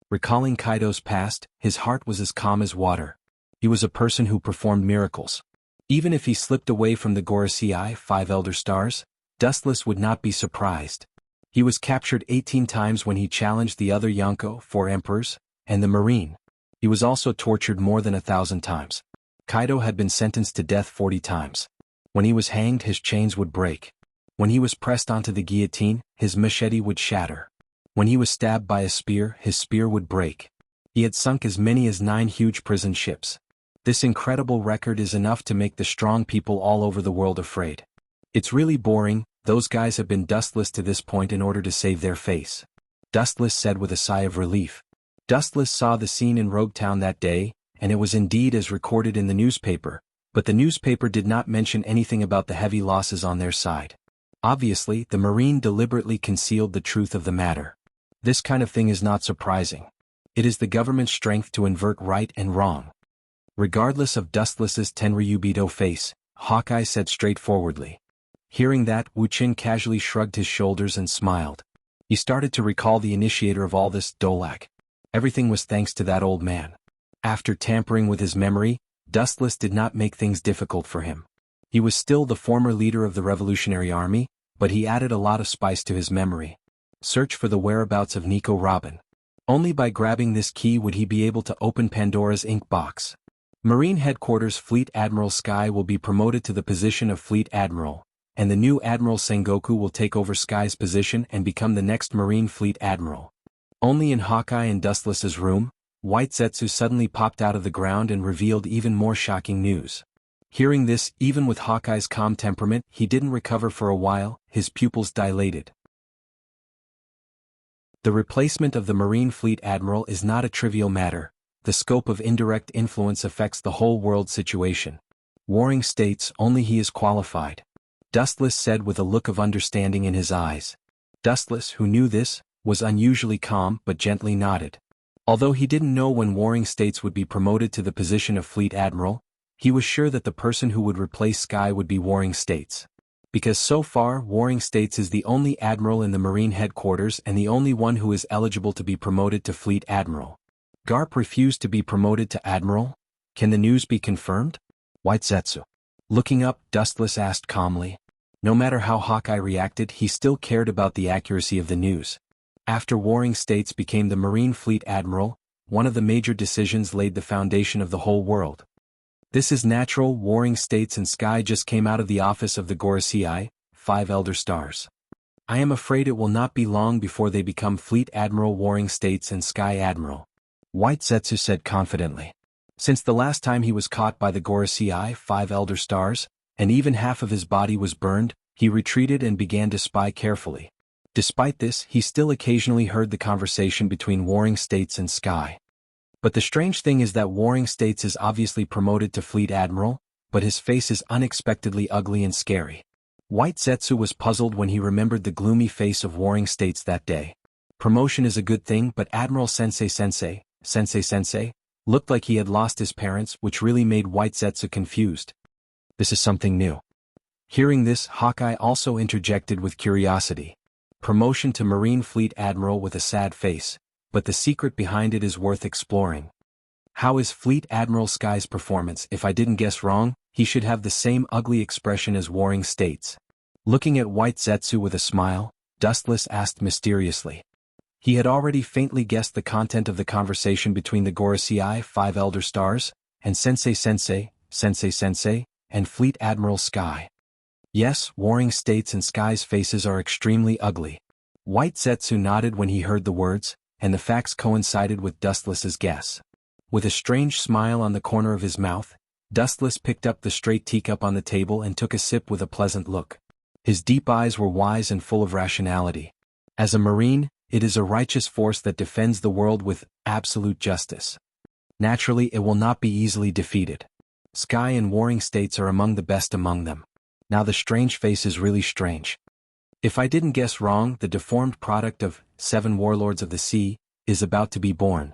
Recalling Kaido's past, his heart was as calm as water. He was a person who performed miracles. Even if he slipped away from the Gorosei, 5 Elder Stars, Dustless would not be surprised. He was captured 18 times when he challenged the other Yonko, 4 emperors, and the Marine. He was also tortured more than 1,000 times. Kaido had been sentenced to death 40 times. When he was hanged, his chains would break. When he was pressed onto the guillotine, his machete would shatter. When he was stabbed by a spear, his spear would break. He had sunk as many as 9 huge prison ships. This incredible record is enough to make the strong people all over the world afraid. It's really boring. Those guys have been Dustless to this point in order to save their face. Dustless said with a sigh of relief. Dustless saw the scene in Rogue Town that day, and it was indeed as recorded in the newspaper, but the newspaper did not mention anything about the heavy losses on their side. Obviously, the Marine deliberately concealed the truth of the matter. This kind of thing is not surprising. It is the government's strength to invert right and wrong. Regardless of Dustless's Tenryubido face, Hawkeye said straightforwardly. Hearing that, Wuxia casually shrugged his shoulders and smiled. He started to recall the initiator of all this, Dolak. Everything was thanks to that old man. After tampering with his memory, Dustless did not make things difficult for him. He was still the former leader of the Revolutionary Army, but he added a lot of spice to his memory. Search for the whereabouts of Nico Robin. Only by grabbing this key would he be able to open Pandora's ink box. Marine Headquarters Fleet Admiral Sky will be promoted to the position of Fleet Admiral, and the new Admiral Sengoku will take over Sky's position and become the next Marine Fleet Admiral. Only in Hawkeye and Dustless's room, White Zetsu suddenly popped out of the ground and revealed even more shocking news. Hearing this, even with Hawkeye's calm temperament, he didn't recover for a while. His pupils dilated. The replacement of the Marine Fleet Admiral is not a trivial matter. The scope of indirect influence affects the whole world situation. Warring states, only he is qualified. Dustless said with a look of understanding in his eyes. Dustless, who knew this, was unusually calm but gently nodded. Although he didn't know when warring states would be promoted to the position of Fleet Admiral, he was sure that the person who would replace Sky would be warring states. Because so far Warring States is the only admiral in the Marine headquarters and the only one who is eligible to be promoted to Fleet Admiral. Garp refused to be promoted to Admiral? Can the news be confirmed? White Zetsu. Looking up, Dustless asked calmly. No matter how Hawkeye reacted, he still cared about the accuracy of the news. After Warring States became the Marine Fleet Admiral, one of the major decisions laid the foundation of the whole world. This is natural. Warring States and Sky just came out of the office of the Gorosei, 5 Elder Stars. I am afraid it will not be long before they become Fleet Admiral Warring States and Sky Admiral. White Zetsu said confidently. Since the last time he was caught by the Gorosei, 5 Elder Stars, and even half of his body was burned, he retreated and began to spy carefully. Despite this, he still occasionally heard the conversation between Warring States and Sky. But the strange thing is that Warring States is obviously promoted to Fleet Admiral, but his face is unexpectedly ugly and scary. White Zetsu was puzzled when he remembered the gloomy face of Warring States that day. Promotion is a good thing, but Admiral Sensei, looked like he had lost his parents, which really made White Zetsu confused. This is something new. Hearing this, Hawkeye also interjected with curiosity. Promotion to Marine Fleet Admiral with a sad face, but the secret behind it is worth exploring. How is Fleet Admiral Sky's performance? If I didn't guess wrong, he should have the same ugly expression as Warring States. Looking at White Zetsu with a smile, Dustless asked mysteriously. He had already faintly guessed the content of the conversation between the Gorosei, 5 Elder Stars, and Sensei, and Fleet Admiral Sky. Yes, Warring States and Sky's faces are extremely ugly. White Zetsu nodded when he heard the words, and the facts coincided with Dustless's guess. With a strange smile on the corner of his mouth, Dustless picked up the straight teacup on the table and took a sip with a pleasant look. His deep eyes were wise and full of rationality. As a Marine, it is a righteous force that defends the world with absolute justice. Naturally, it will not be easily defeated. Sky and Warring States are among the best among them. Now the strange face is really strange. If I didn't guess wrong, the deformed product of 7 Warlords of the Sea is about to be born.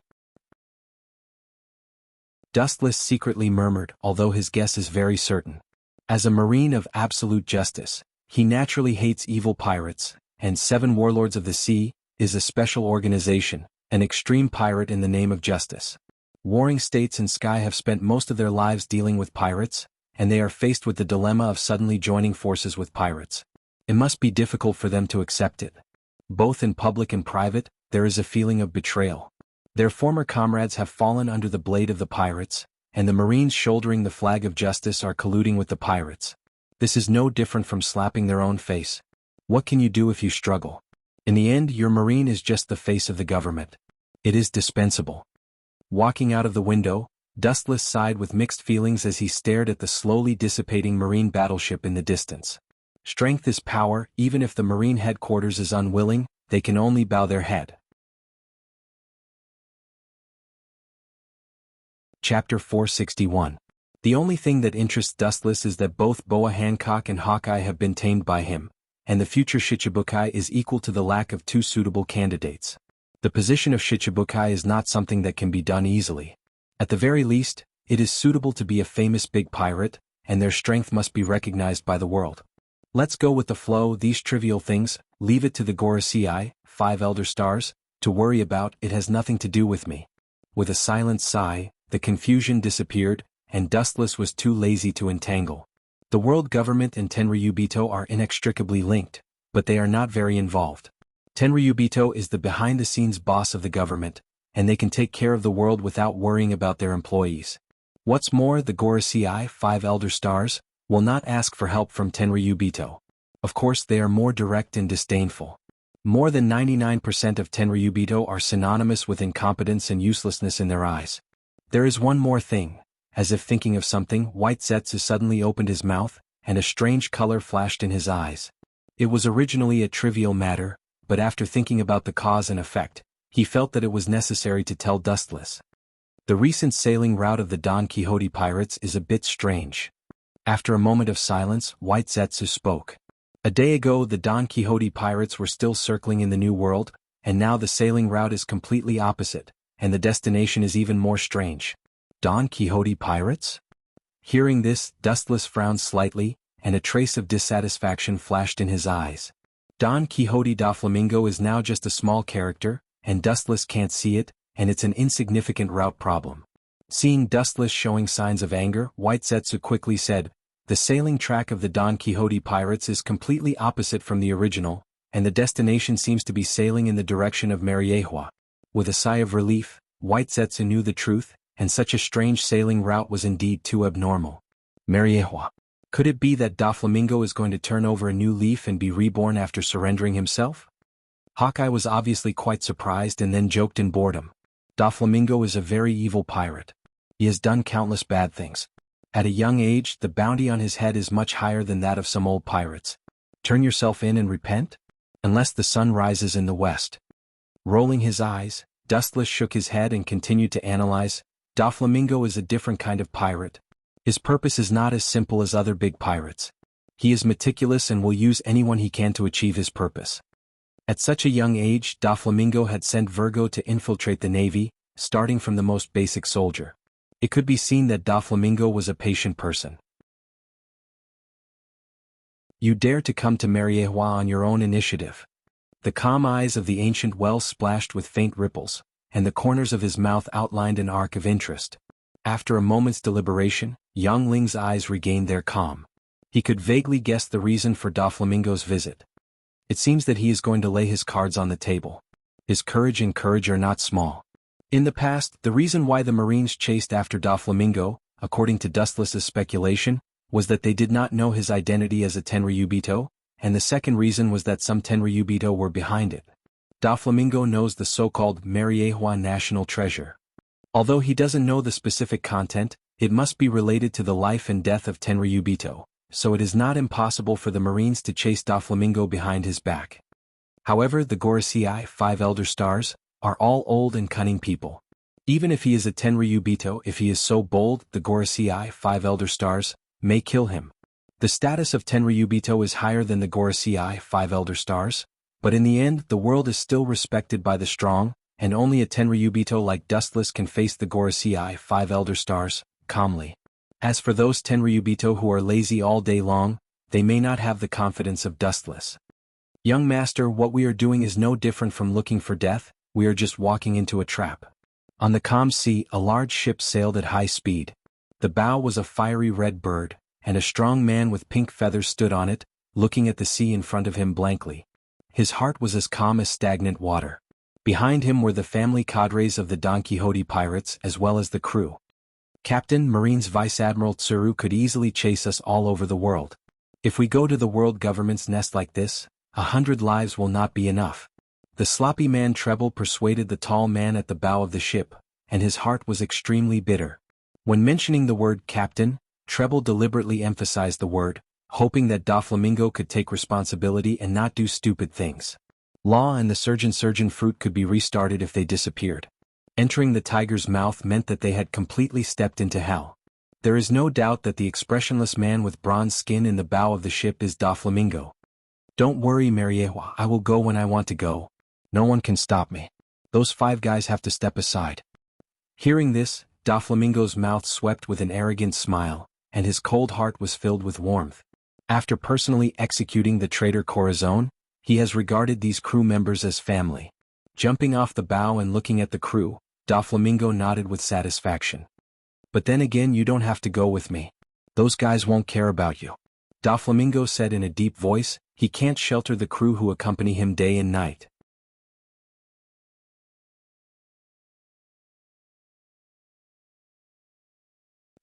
Dustless secretly murmured, although his guess is very certain. As a Marine of absolute justice, he naturally hates evil pirates, and 7 Warlords of the Sea is a special organization, an extreme pirate in the name of justice. Warring States and Sky have spent most of their lives dealing with pirates, and they are faced with the dilemma of suddenly joining forces with pirates. It must be difficult for them to accept it. Both in public and private, there is a feeling of betrayal. Their former comrades have fallen under the blade of the pirates, and the Marines shouldering the flag of justice are colluding with the pirates. This is no different from slapping their own face. What can you do if you struggle? In the end, your Marine is just the face of the government. It is dispensable. Walking out of the window, Dustless sighed with mixed feelings as he stared at the slowly dissipating Marine battleship in the distance. Strength is power. Even if the Marine headquarters is unwilling, they can only bow their head. Chapter 461. The only thing that interests Dustless is that both Boa Hancock and Hawkeye have been tamed by him, and the future Shichibukai is equal to the lack of 2 suitable candidates. The position of Shichibukai is not something that can be done easily. At the very least, it is suitable to be a famous big pirate, and their strength must be recognized by the world. Let's go with the flow. These trivial things, leave it to the Gorosei, 5 Elder Stars, to worry about. It has nothing to do with me. With a silent sigh, the confusion disappeared, and Dustless was too lazy to entangle. The world government and Tenryubito are inextricably linked, but they are not very involved. Tenryubito is the behind-the-scenes boss of the government, and they can take care of the world without worrying about their employees. What's more, the Gorosei, 5 Elder Stars, will not ask for help from Tenryubito. Of course, they are more direct and disdainful. More than 99% of Tenryubito are synonymous with incompetence and uselessness in their eyes. There is one more thing. As if thinking of something, White Zetsu suddenly opened his mouth, and a strange color flashed in his eyes. It was originally a trivial matter, but after thinking about the cause and effect, he felt that it was necessary to tell Dustless. The recent sailing route of the Don Quixote pirates is a bit strange. After a moment of silence, White Zetsu spoke. A day ago the Don Quixote pirates were still circling in the New World, and now the sailing route is completely opposite, and the destination is even more strange. Don Quixote pirates? Hearing this, Dustless frowned slightly, and a trace of dissatisfaction flashed in his eyes. Don Quixote Doflamingo is now just a small character, and Dustless can't see it, and it's an insignificant route problem. Seeing Dustless showing signs of anger, White Zetsu quickly said, "The sailing track of the Don Quixote pirates is completely opposite from the original, and the destination seems to be sailing in the direction of Martialworld." With a sigh of relief, White Zetsu knew the truth, and such a strange sailing route was indeed too abnormal. Martialworld. Could it be that Doflamingo is going to turn over a new leaf and be reborn after surrendering himself? Hawkeye was obviously quite surprised and then joked in boredom. Doflamingo is a very evil pirate. He has done countless bad things. At a young age, the bounty on his head is much higher than that of some old pirates. Turn yourself in and repent? Unless the sun rises in the west. Rolling his eyes, Dustless shook his head and continued to analyze. Doflamingo is a different kind of pirate. His purpose is not as simple as other big pirates. He is meticulous and will use anyone he can to achieve his purpose. At such a young age, Doflamingo had sent Virgo to infiltrate the navy, starting from the most basic soldier. It could be seen that Doflamingo was a patient person. You dare to come to Martialworld on your own initiative. The calm eyes of the ancient well splashed with faint ripples, and the corners of his mouth outlined an arc of interest. After a moment's deliberation, Yang Ling's eyes regained their calm. He could vaguely guess the reason for Doflamingo's visit. It seems that he is going to lay his cards on the table. His courage and courage are not small. In the past, the reason why the Marines chased after Doflamingo, according to Dustless's speculation, was that they did not know his identity as a Tenryubito, and the second reason was that some Tenryubito were behind it. Doflamingo knows the so-called Martialworld national treasure. Although he doesn't know the specific content, it must be related to the life and death of Tenryubito, so it is not impossible for the Marines to chase Doflamingo behind his back. However, the Gorosei, 5 Elder Stars, are all old and cunning people. Even if he is a Tenryubito, if he is so bold, the Gorosei, 5 Elder Stars, may kill him. The status of Tenryubito is higher than the Gorosei, 5 Elder Stars, but in the end the world is still respected by the strong, and only a Tenryubito like Dustless can face the Gorosei, 5 Elder Stars, calmly. As for those Tenryubito who are lazy all day long, they may not have the confidence of Dustless. Young master, what we are doing is no different from looking for death, we are just walking into a trap. On the calm sea, a large ship sailed at high speed. The bow was a fiery red bird, and a strong man with pink feathers stood on it, looking at the sea in front of him blankly. His heart was as calm as stagnant water. Behind him were the family cadres of the Don Quixote pirates as well as the crew. Captain, Marines Vice Admiral Tsuru could easily chase us all over the world. If we go to the world government's nest like this, 100 lives will not be enough. The sloppy man Treble persuaded the tall man at the bow of the ship, and his heart was extremely bitter. When mentioning the word captain, Treble deliberately emphasized the word, hoping that Doflamingo could take responsibility and not do stupid things. Law and the surgeon fruit could be restarted if they disappeared. Entering the tiger's mouth meant that they had completely stepped into hell. There is no doubt that the expressionless man with bronze skin in the bow of the ship is Doflamingo. Don't worry, Martialworld, I will go when I want to go. No one can stop me. Those 5 guys have to step aside. Hearing this, Doflamingo's mouth swept with an arrogant smile, and his cold heart was filled with warmth. After personally executing the traitor Corazon, he has regarded these crew members as family. Jumping off the bow and looking at the crew, Doflamingo nodded with satisfaction. But then again, you don't have to go with me. Those guys won't care about you. Doflamingo said in a deep voice, he can't shelter the crew who accompany him day and night.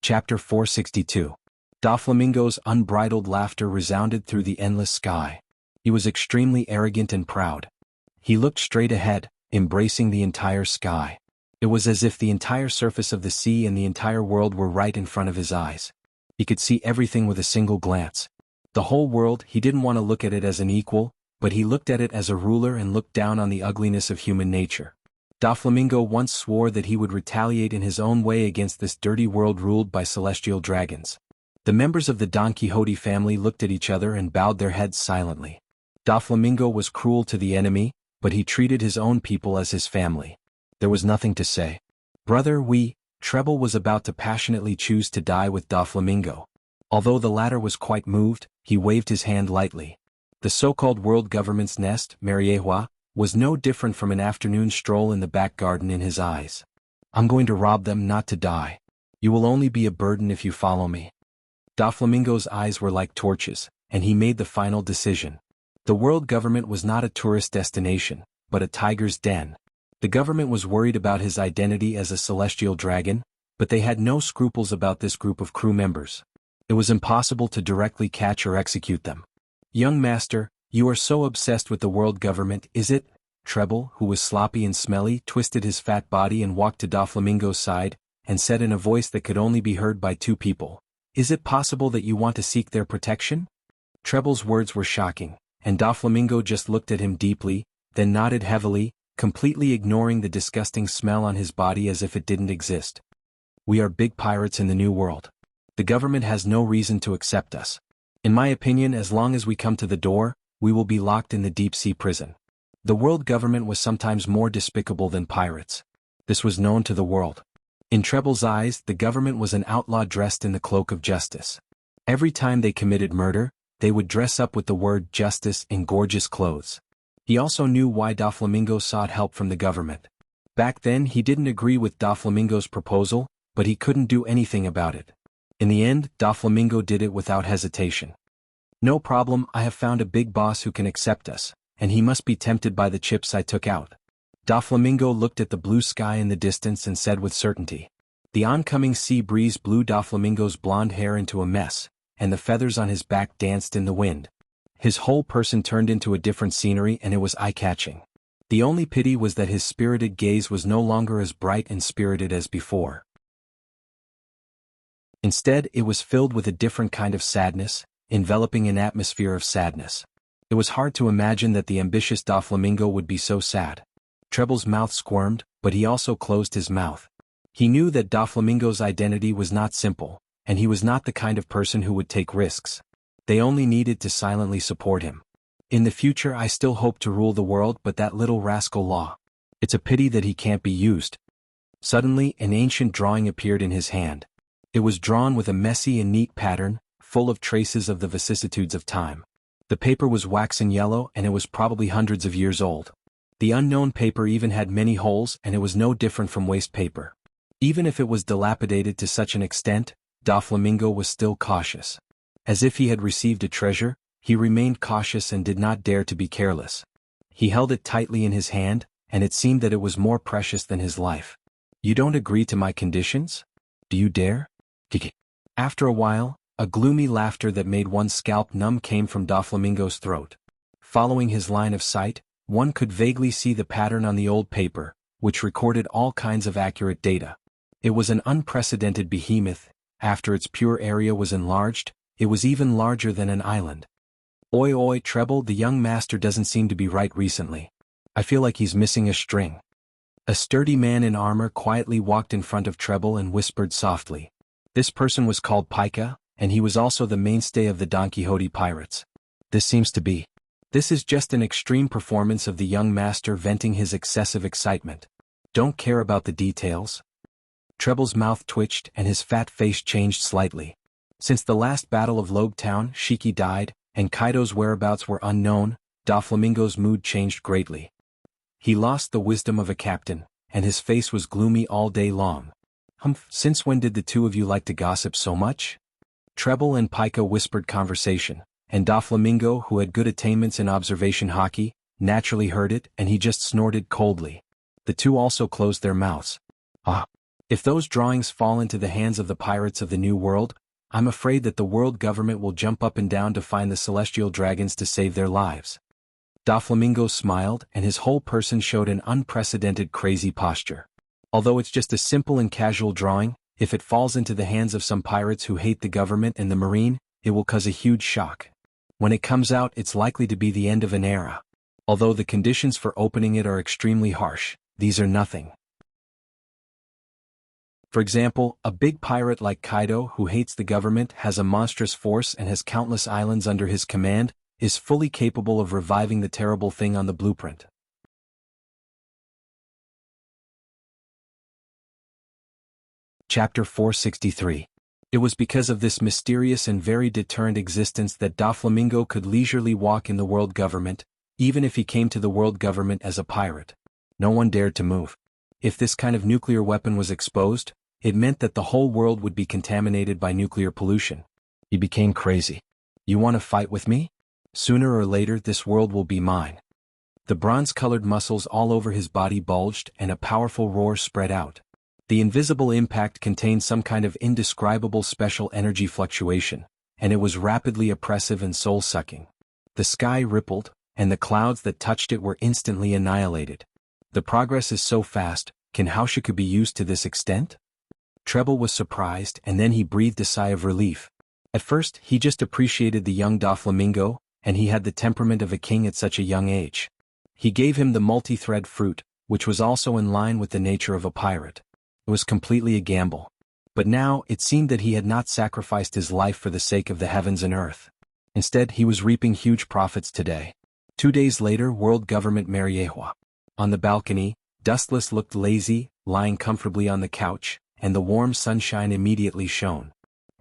Chapter 462. Doflamingo's unbridled laughter resounded through the endless sky. He was extremely arrogant and proud. He looked straight ahead, embracing the entire sky. It was as if the entire surface of the sea and the entire world were right in front of his eyes. He could see everything with a single glance. The whole world, he didn't want to look at it as an equal, but he looked at it as a ruler and looked down on the ugliness of human nature. Doflamingo once swore that he would retaliate in his own way against this dirty world ruled by celestial dragons. The members of the Don Quixote family looked at each other and bowed their heads silently. Doflamingo was cruel to the enemy, but he treated his own people as his family. There was nothing to say. Brother, Treble was about to passionately choose to die with Doflamingo. Although the latter was quite moved, he waved his hand lightly. The so-called world government's nest, Mariehua, was no different from an afternoon stroll in the back garden in his eyes. I'm going to rob them, not to die. You will only be a burden if you follow me. Doflamingo's eyes were like torches, and he made the final decision. The world government was not a tourist destination, but a tiger's den. The government was worried about his identity as a celestial dragon, but they had no scruples about this group of crew members. It was impossible to directly catch or execute them. Young master, you are so obsessed with the world government, is it? Treble, who was sloppy and smelly, twisted his fat body and walked to Doflamingo's side, and said in a voice that could only be heard by two people, "Is it possible that you want to seek their protection?" Treble's words were shocking, and Doflamingo just looked at him deeply, then nodded heavily, completely ignoring the disgusting smell on his body as if it didn't exist. We are big pirates in the New World. The government has no reason to accept us. In my opinion, as long as we come to the door, we will be locked in the deep-sea prison. The world government was sometimes more despicable than pirates. This was known to the world. In Treble's eyes, the government was an outlaw dressed in the cloak of justice. Every time they committed murder, they would dress up with the word justice in gorgeous clothes. He also knew why Doflamingo sought help from the government. Back then he didn't agree with Doflamingo's proposal, but he couldn't do anything about it. In the end, Doflamingo did it without hesitation. No problem, I have found a big boss who can accept us, and he must be tempted by the chips I took out. Doflamingo looked at the blue sky in the distance and said with certainty. The oncoming sea breeze blew Doflamingo's blonde hair into a mess, and the feathers on his back danced in the wind. His whole person turned into a different scenery and it was eye-catching. The only pity was that his spirited gaze was no longer as bright and spirited as before. Instead, it was filled with a different kind of sadness, enveloping an atmosphere of sadness. It was hard to imagine that the ambitious Doflamingo would be so sad. Treble's mouth squirmed, but he also closed his mouth. He knew that Doflamingo's identity was not simple, and he was not the kind of person who would take risks. They only needed to silently support him. In the future I still hope to rule the world, but that little rascal Law. It's a pity that he can't be used. Suddenly, an ancient drawing appeared in his hand. It was drawn with a messy and neat pattern, full of traces of the vicissitudes of time. The paper was waxen yellow and it was probably hundreds of years old. The unknown paper even had many holes and it was no different from waste paper. Even if it was dilapidated to such an extent, Doflamingo was still cautious. As if he had received a treasure, he remained cautious and did not dare to be careless. He held it tightly in his hand, and it seemed that it was more precious than his life. You don't agree to my conditions? Do you dare? After a while, a gloomy laughter that made one's scalp numb came from Doflamingo's throat. Following his line of sight, one could vaguely see the pattern on the old paper, which recorded all kinds of accurate data. It was an unprecedented behemoth. After its pure area was enlarged, it was even larger than an island. Oi oi Treble, the young master doesn't seem to be right recently. I feel like he's missing a string. A sturdy man in armor quietly walked in front of Treble and whispered softly. This person was called Pika, and he was also the mainstay of the Don Quixote pirates. This is just an extreme performance of the young master venting his excessive excitement. Don't care about the details. Treble's mouth twitched and his fat face changed slightly. Since the last battle of Logue Town, Shiki died, and Kaido's whereabouts were unknown, Doflamingo's mood changed greatly. He lost the wisdom of a captain, and his face was gloomy all day long. Since when did the two of you like to gossip so much? Treble and Pika whispered conversation, and Doflamingo, who had good attainments in observation hockey, naturally heard it, and he just snorted coldly. The two also closed their mouths. If those drawings fall into the hands of the pirates of the New World, I'm afraid that the world government will jump up and down to find the celestial dragons to save their lives. Doflamingo smiled, and his whole person showed an unprecedented crazy posture. Although it's just a simple and casual drawing, if it falls into the hands of some pirates who hate the government and the marine, it will cause a huge shock. When it comes out, it's likely to be the end of an era. Although the conditions for opening it are extremely harsh, these are nothing. For example, a big pirate like Kaido, who hates the government, has a monstrous force and has countless islands under his command, is fully capable of reviving the terrible thing on the blueprint. Chapter 463. It was because of this mysterious and very deterrent existence that Doflamingo could leisurely walk in the world government, even if he came to the world government as a pirate. No one dared to move. If this kind of nuclear weapon was exposed, it meant that the whole world would be contaminated by nuclear pollution. He became crazy. You want to fight with me? Sooner or later this world will be mine. The bronze-colored muscles all over his body bulged and a powerful roar spread out. The invisible impact contained some kind of indescribable special energy fluctuation, and it was rapidly oppressive and soul-sucking. The sky rippled, and the clouds that touched it were instantly annihilated. The progress is so fast, can Haushiku be used to this extent? Treble was surprised, and then he breathed a sigh of relief. At first, he just appreciated the young Doflamingo, and he had the temperament of a king at such a young age. He gave him the multi-thread fruit, which was also in line with the nature of a pirate. It was completely a gamble. But now, it seemed that he had not sacrificed his life for the sake of the heavens and earth. Instead, he was reaping huge profits today. 2 days later, world government Mariehua. On the balcony, Dustless looked lazy, lying comfortably on the couch, and the warm sunshine immediately shone.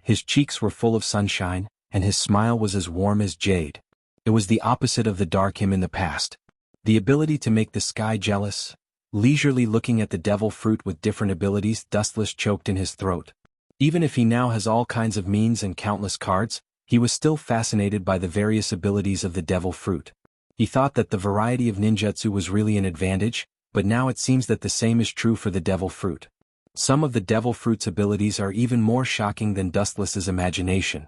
His cheeks were full of sunshine, and his smile was as warm as jade. It was the opposite of the dark him in the past. The ability to make the sky jealous. Leisurely looking at the devil fruit with different abilities, Dustless choked in his throat. Even if he now has all kinds of means and countless cards, he was still fascinated by the various abilities of the devil fruit. He thought that the variety of ninjutsu was really an advantage, but now it seems that the same is true for the devil fruit. Some of the devil fruit's abilities are even more shocking than Dustless's imagination.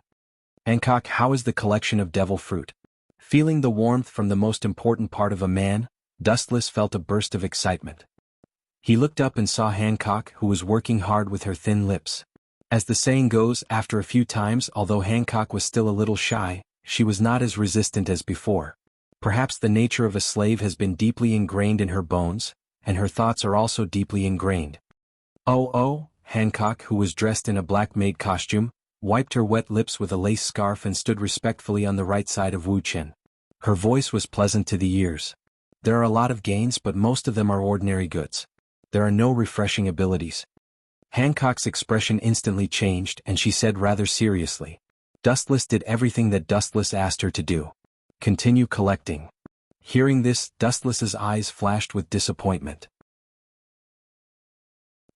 Hancock, how is the collection of devil fruit? Feeling the warmth from the most important part of a man, Dustless felt a burst of excitement. He looked up and saw Hancock, who was working hard with her thin lips. As the saying goes, after a few times, although Hancock was still a little shy, she was not as resistant as before. Perhaps the nature of a slave has been deeply ingrained in her bones, and her thoughts are also deeply ingrained. Oh, Hancock, who was dressed in a black maid costume, wiped her wet lips with a lace scarf and stood respectfully on the right side of Wu Chen. Her voice was pleasant to the ears. There are a lot of gains, but most of them are ordinary goods. There are no refreshing abilities. Hancock's expression instantly changed, and she said rather seriously. Dustless did everything that Dustless asked her to do. Continue collecting. Hearing this, Dustless's eyes flashed with disappointment.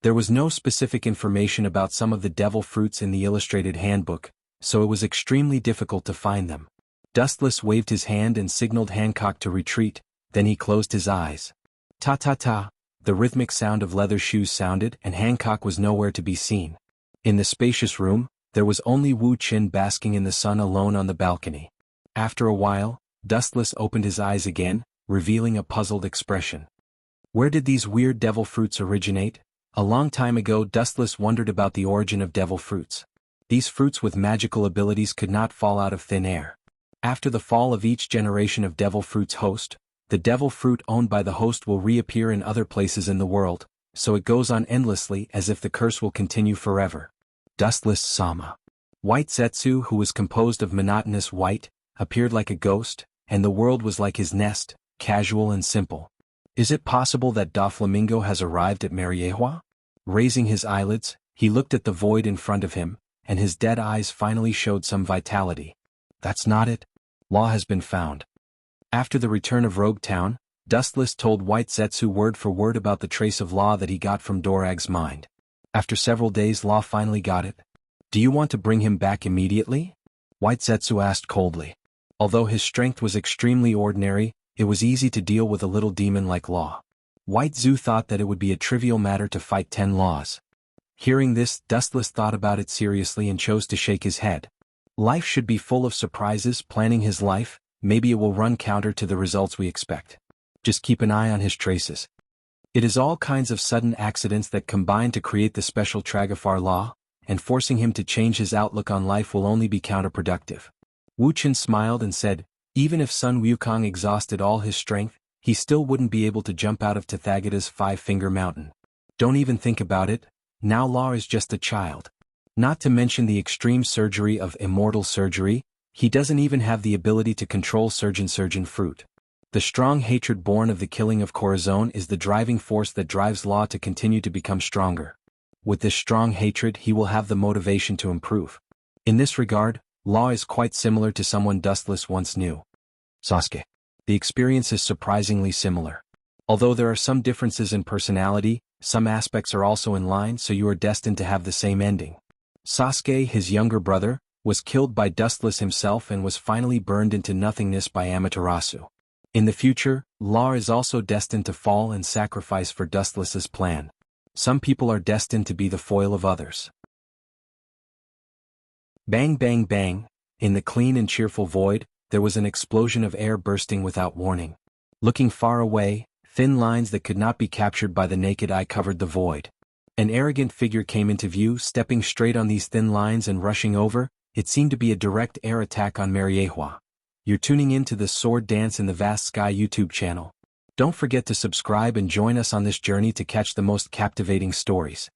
There was no specific information about some of the devil fruits in the illustrated handbook, so it was extremely difficult to find them. Dustless waved his hand and signaled Hancock to retreat, then he closed his eyes. Ta-ta-ta, the rhythmic sound of leather shoes sounded, and Hancock was nowhere to be seen. In the spacious room, there was only Wu Chen basking in the sun alone on the balcony. After a while, Dustless opened his eyes again, revealing a puzzled expression. Where did these weird devil fruits originate? A long time ago, Dustless wondered about the origin of devil fruits. These fruits with magical abilities could not fall out of thin air. After the fall of each generation of devil fruit's host, the devil fruit owned by the host will reappear in other places in the world, so it goes on endlessly as if the curse will continue forever. Dustless Sama. White Zetsu, who was composed of monotonous white, appeared like a ghost, and the world was like his nest, casual and simple. Is it possible that Doflamingo has arrived at Mariehua? Raising his eyelids, he looked at the void in front of him, and his dead eyes finally showed some vitality. That's not it. Law has been found. After the return of Rogue Town, Dustless told White Zetsu word for word about the trace of Law that he got from Dorag's mind. After several days, Law finally got it. Do you want to bring him back immediately? White Zetsu asked coldly. Although his strength was extremely ordinary, it was easy to deal with a little demon like Law. White Zu thought that it would be a trivial matter to fight 10 laws. Hearing this, Dustless thought about it seriously and chose to shake his head. Life should be full of surprises. Planning his life, maybe it will run counter to the results we expect. Just keep an eye on his traces. It is all kinds of sudden accidents that combine to create the special Tragafar Law, and forcing him to change his outlook on life will only be counterproductive. Wu Chen smiled and said, even if Sun Wukong exhausted all his strength, he still wouldn't be able to jump out of Tathagata's five-finger mountain. Don't even think about it, now Law is just a child. Not to mention the extreme surgery of immortal surgery, he doesn't even have the ability to control surgeon fruit. The strong hatred born of the killing of Corazon is the driving force that drives Law to continue to become stronger. with this strong hatred he will have the motivation to improve. In this regard, Law is quite similar to someone Dustless once knew. Sasuke. The experience is surprisingly similar. Although there are some differences in personality, some aspects are also in line, so you are destined to have the same ending. Sasuke, his younger brother, was killed by Dustless himself and was finally burned into nothingness by Amaterasu. In the future, Law is also destined to fall and sacrifice for Dustless's plan. Some people are destined to be the foil of others. Bang bang bang, in the clean and cheerful void, there was an explosion of air bursting without warning. Looking far away, thin lines that could not be captured by the naked eye covered the void. An arrogant figure came into view, stepping straight on these thin lines and rushing over. It seemed to be a direct air attack on Martialworld. You're tuning in to the Sword Dance in the Vast Sky YouTube channel. Don't forget to subscribe and join us on this journey to catch the most captivating stories.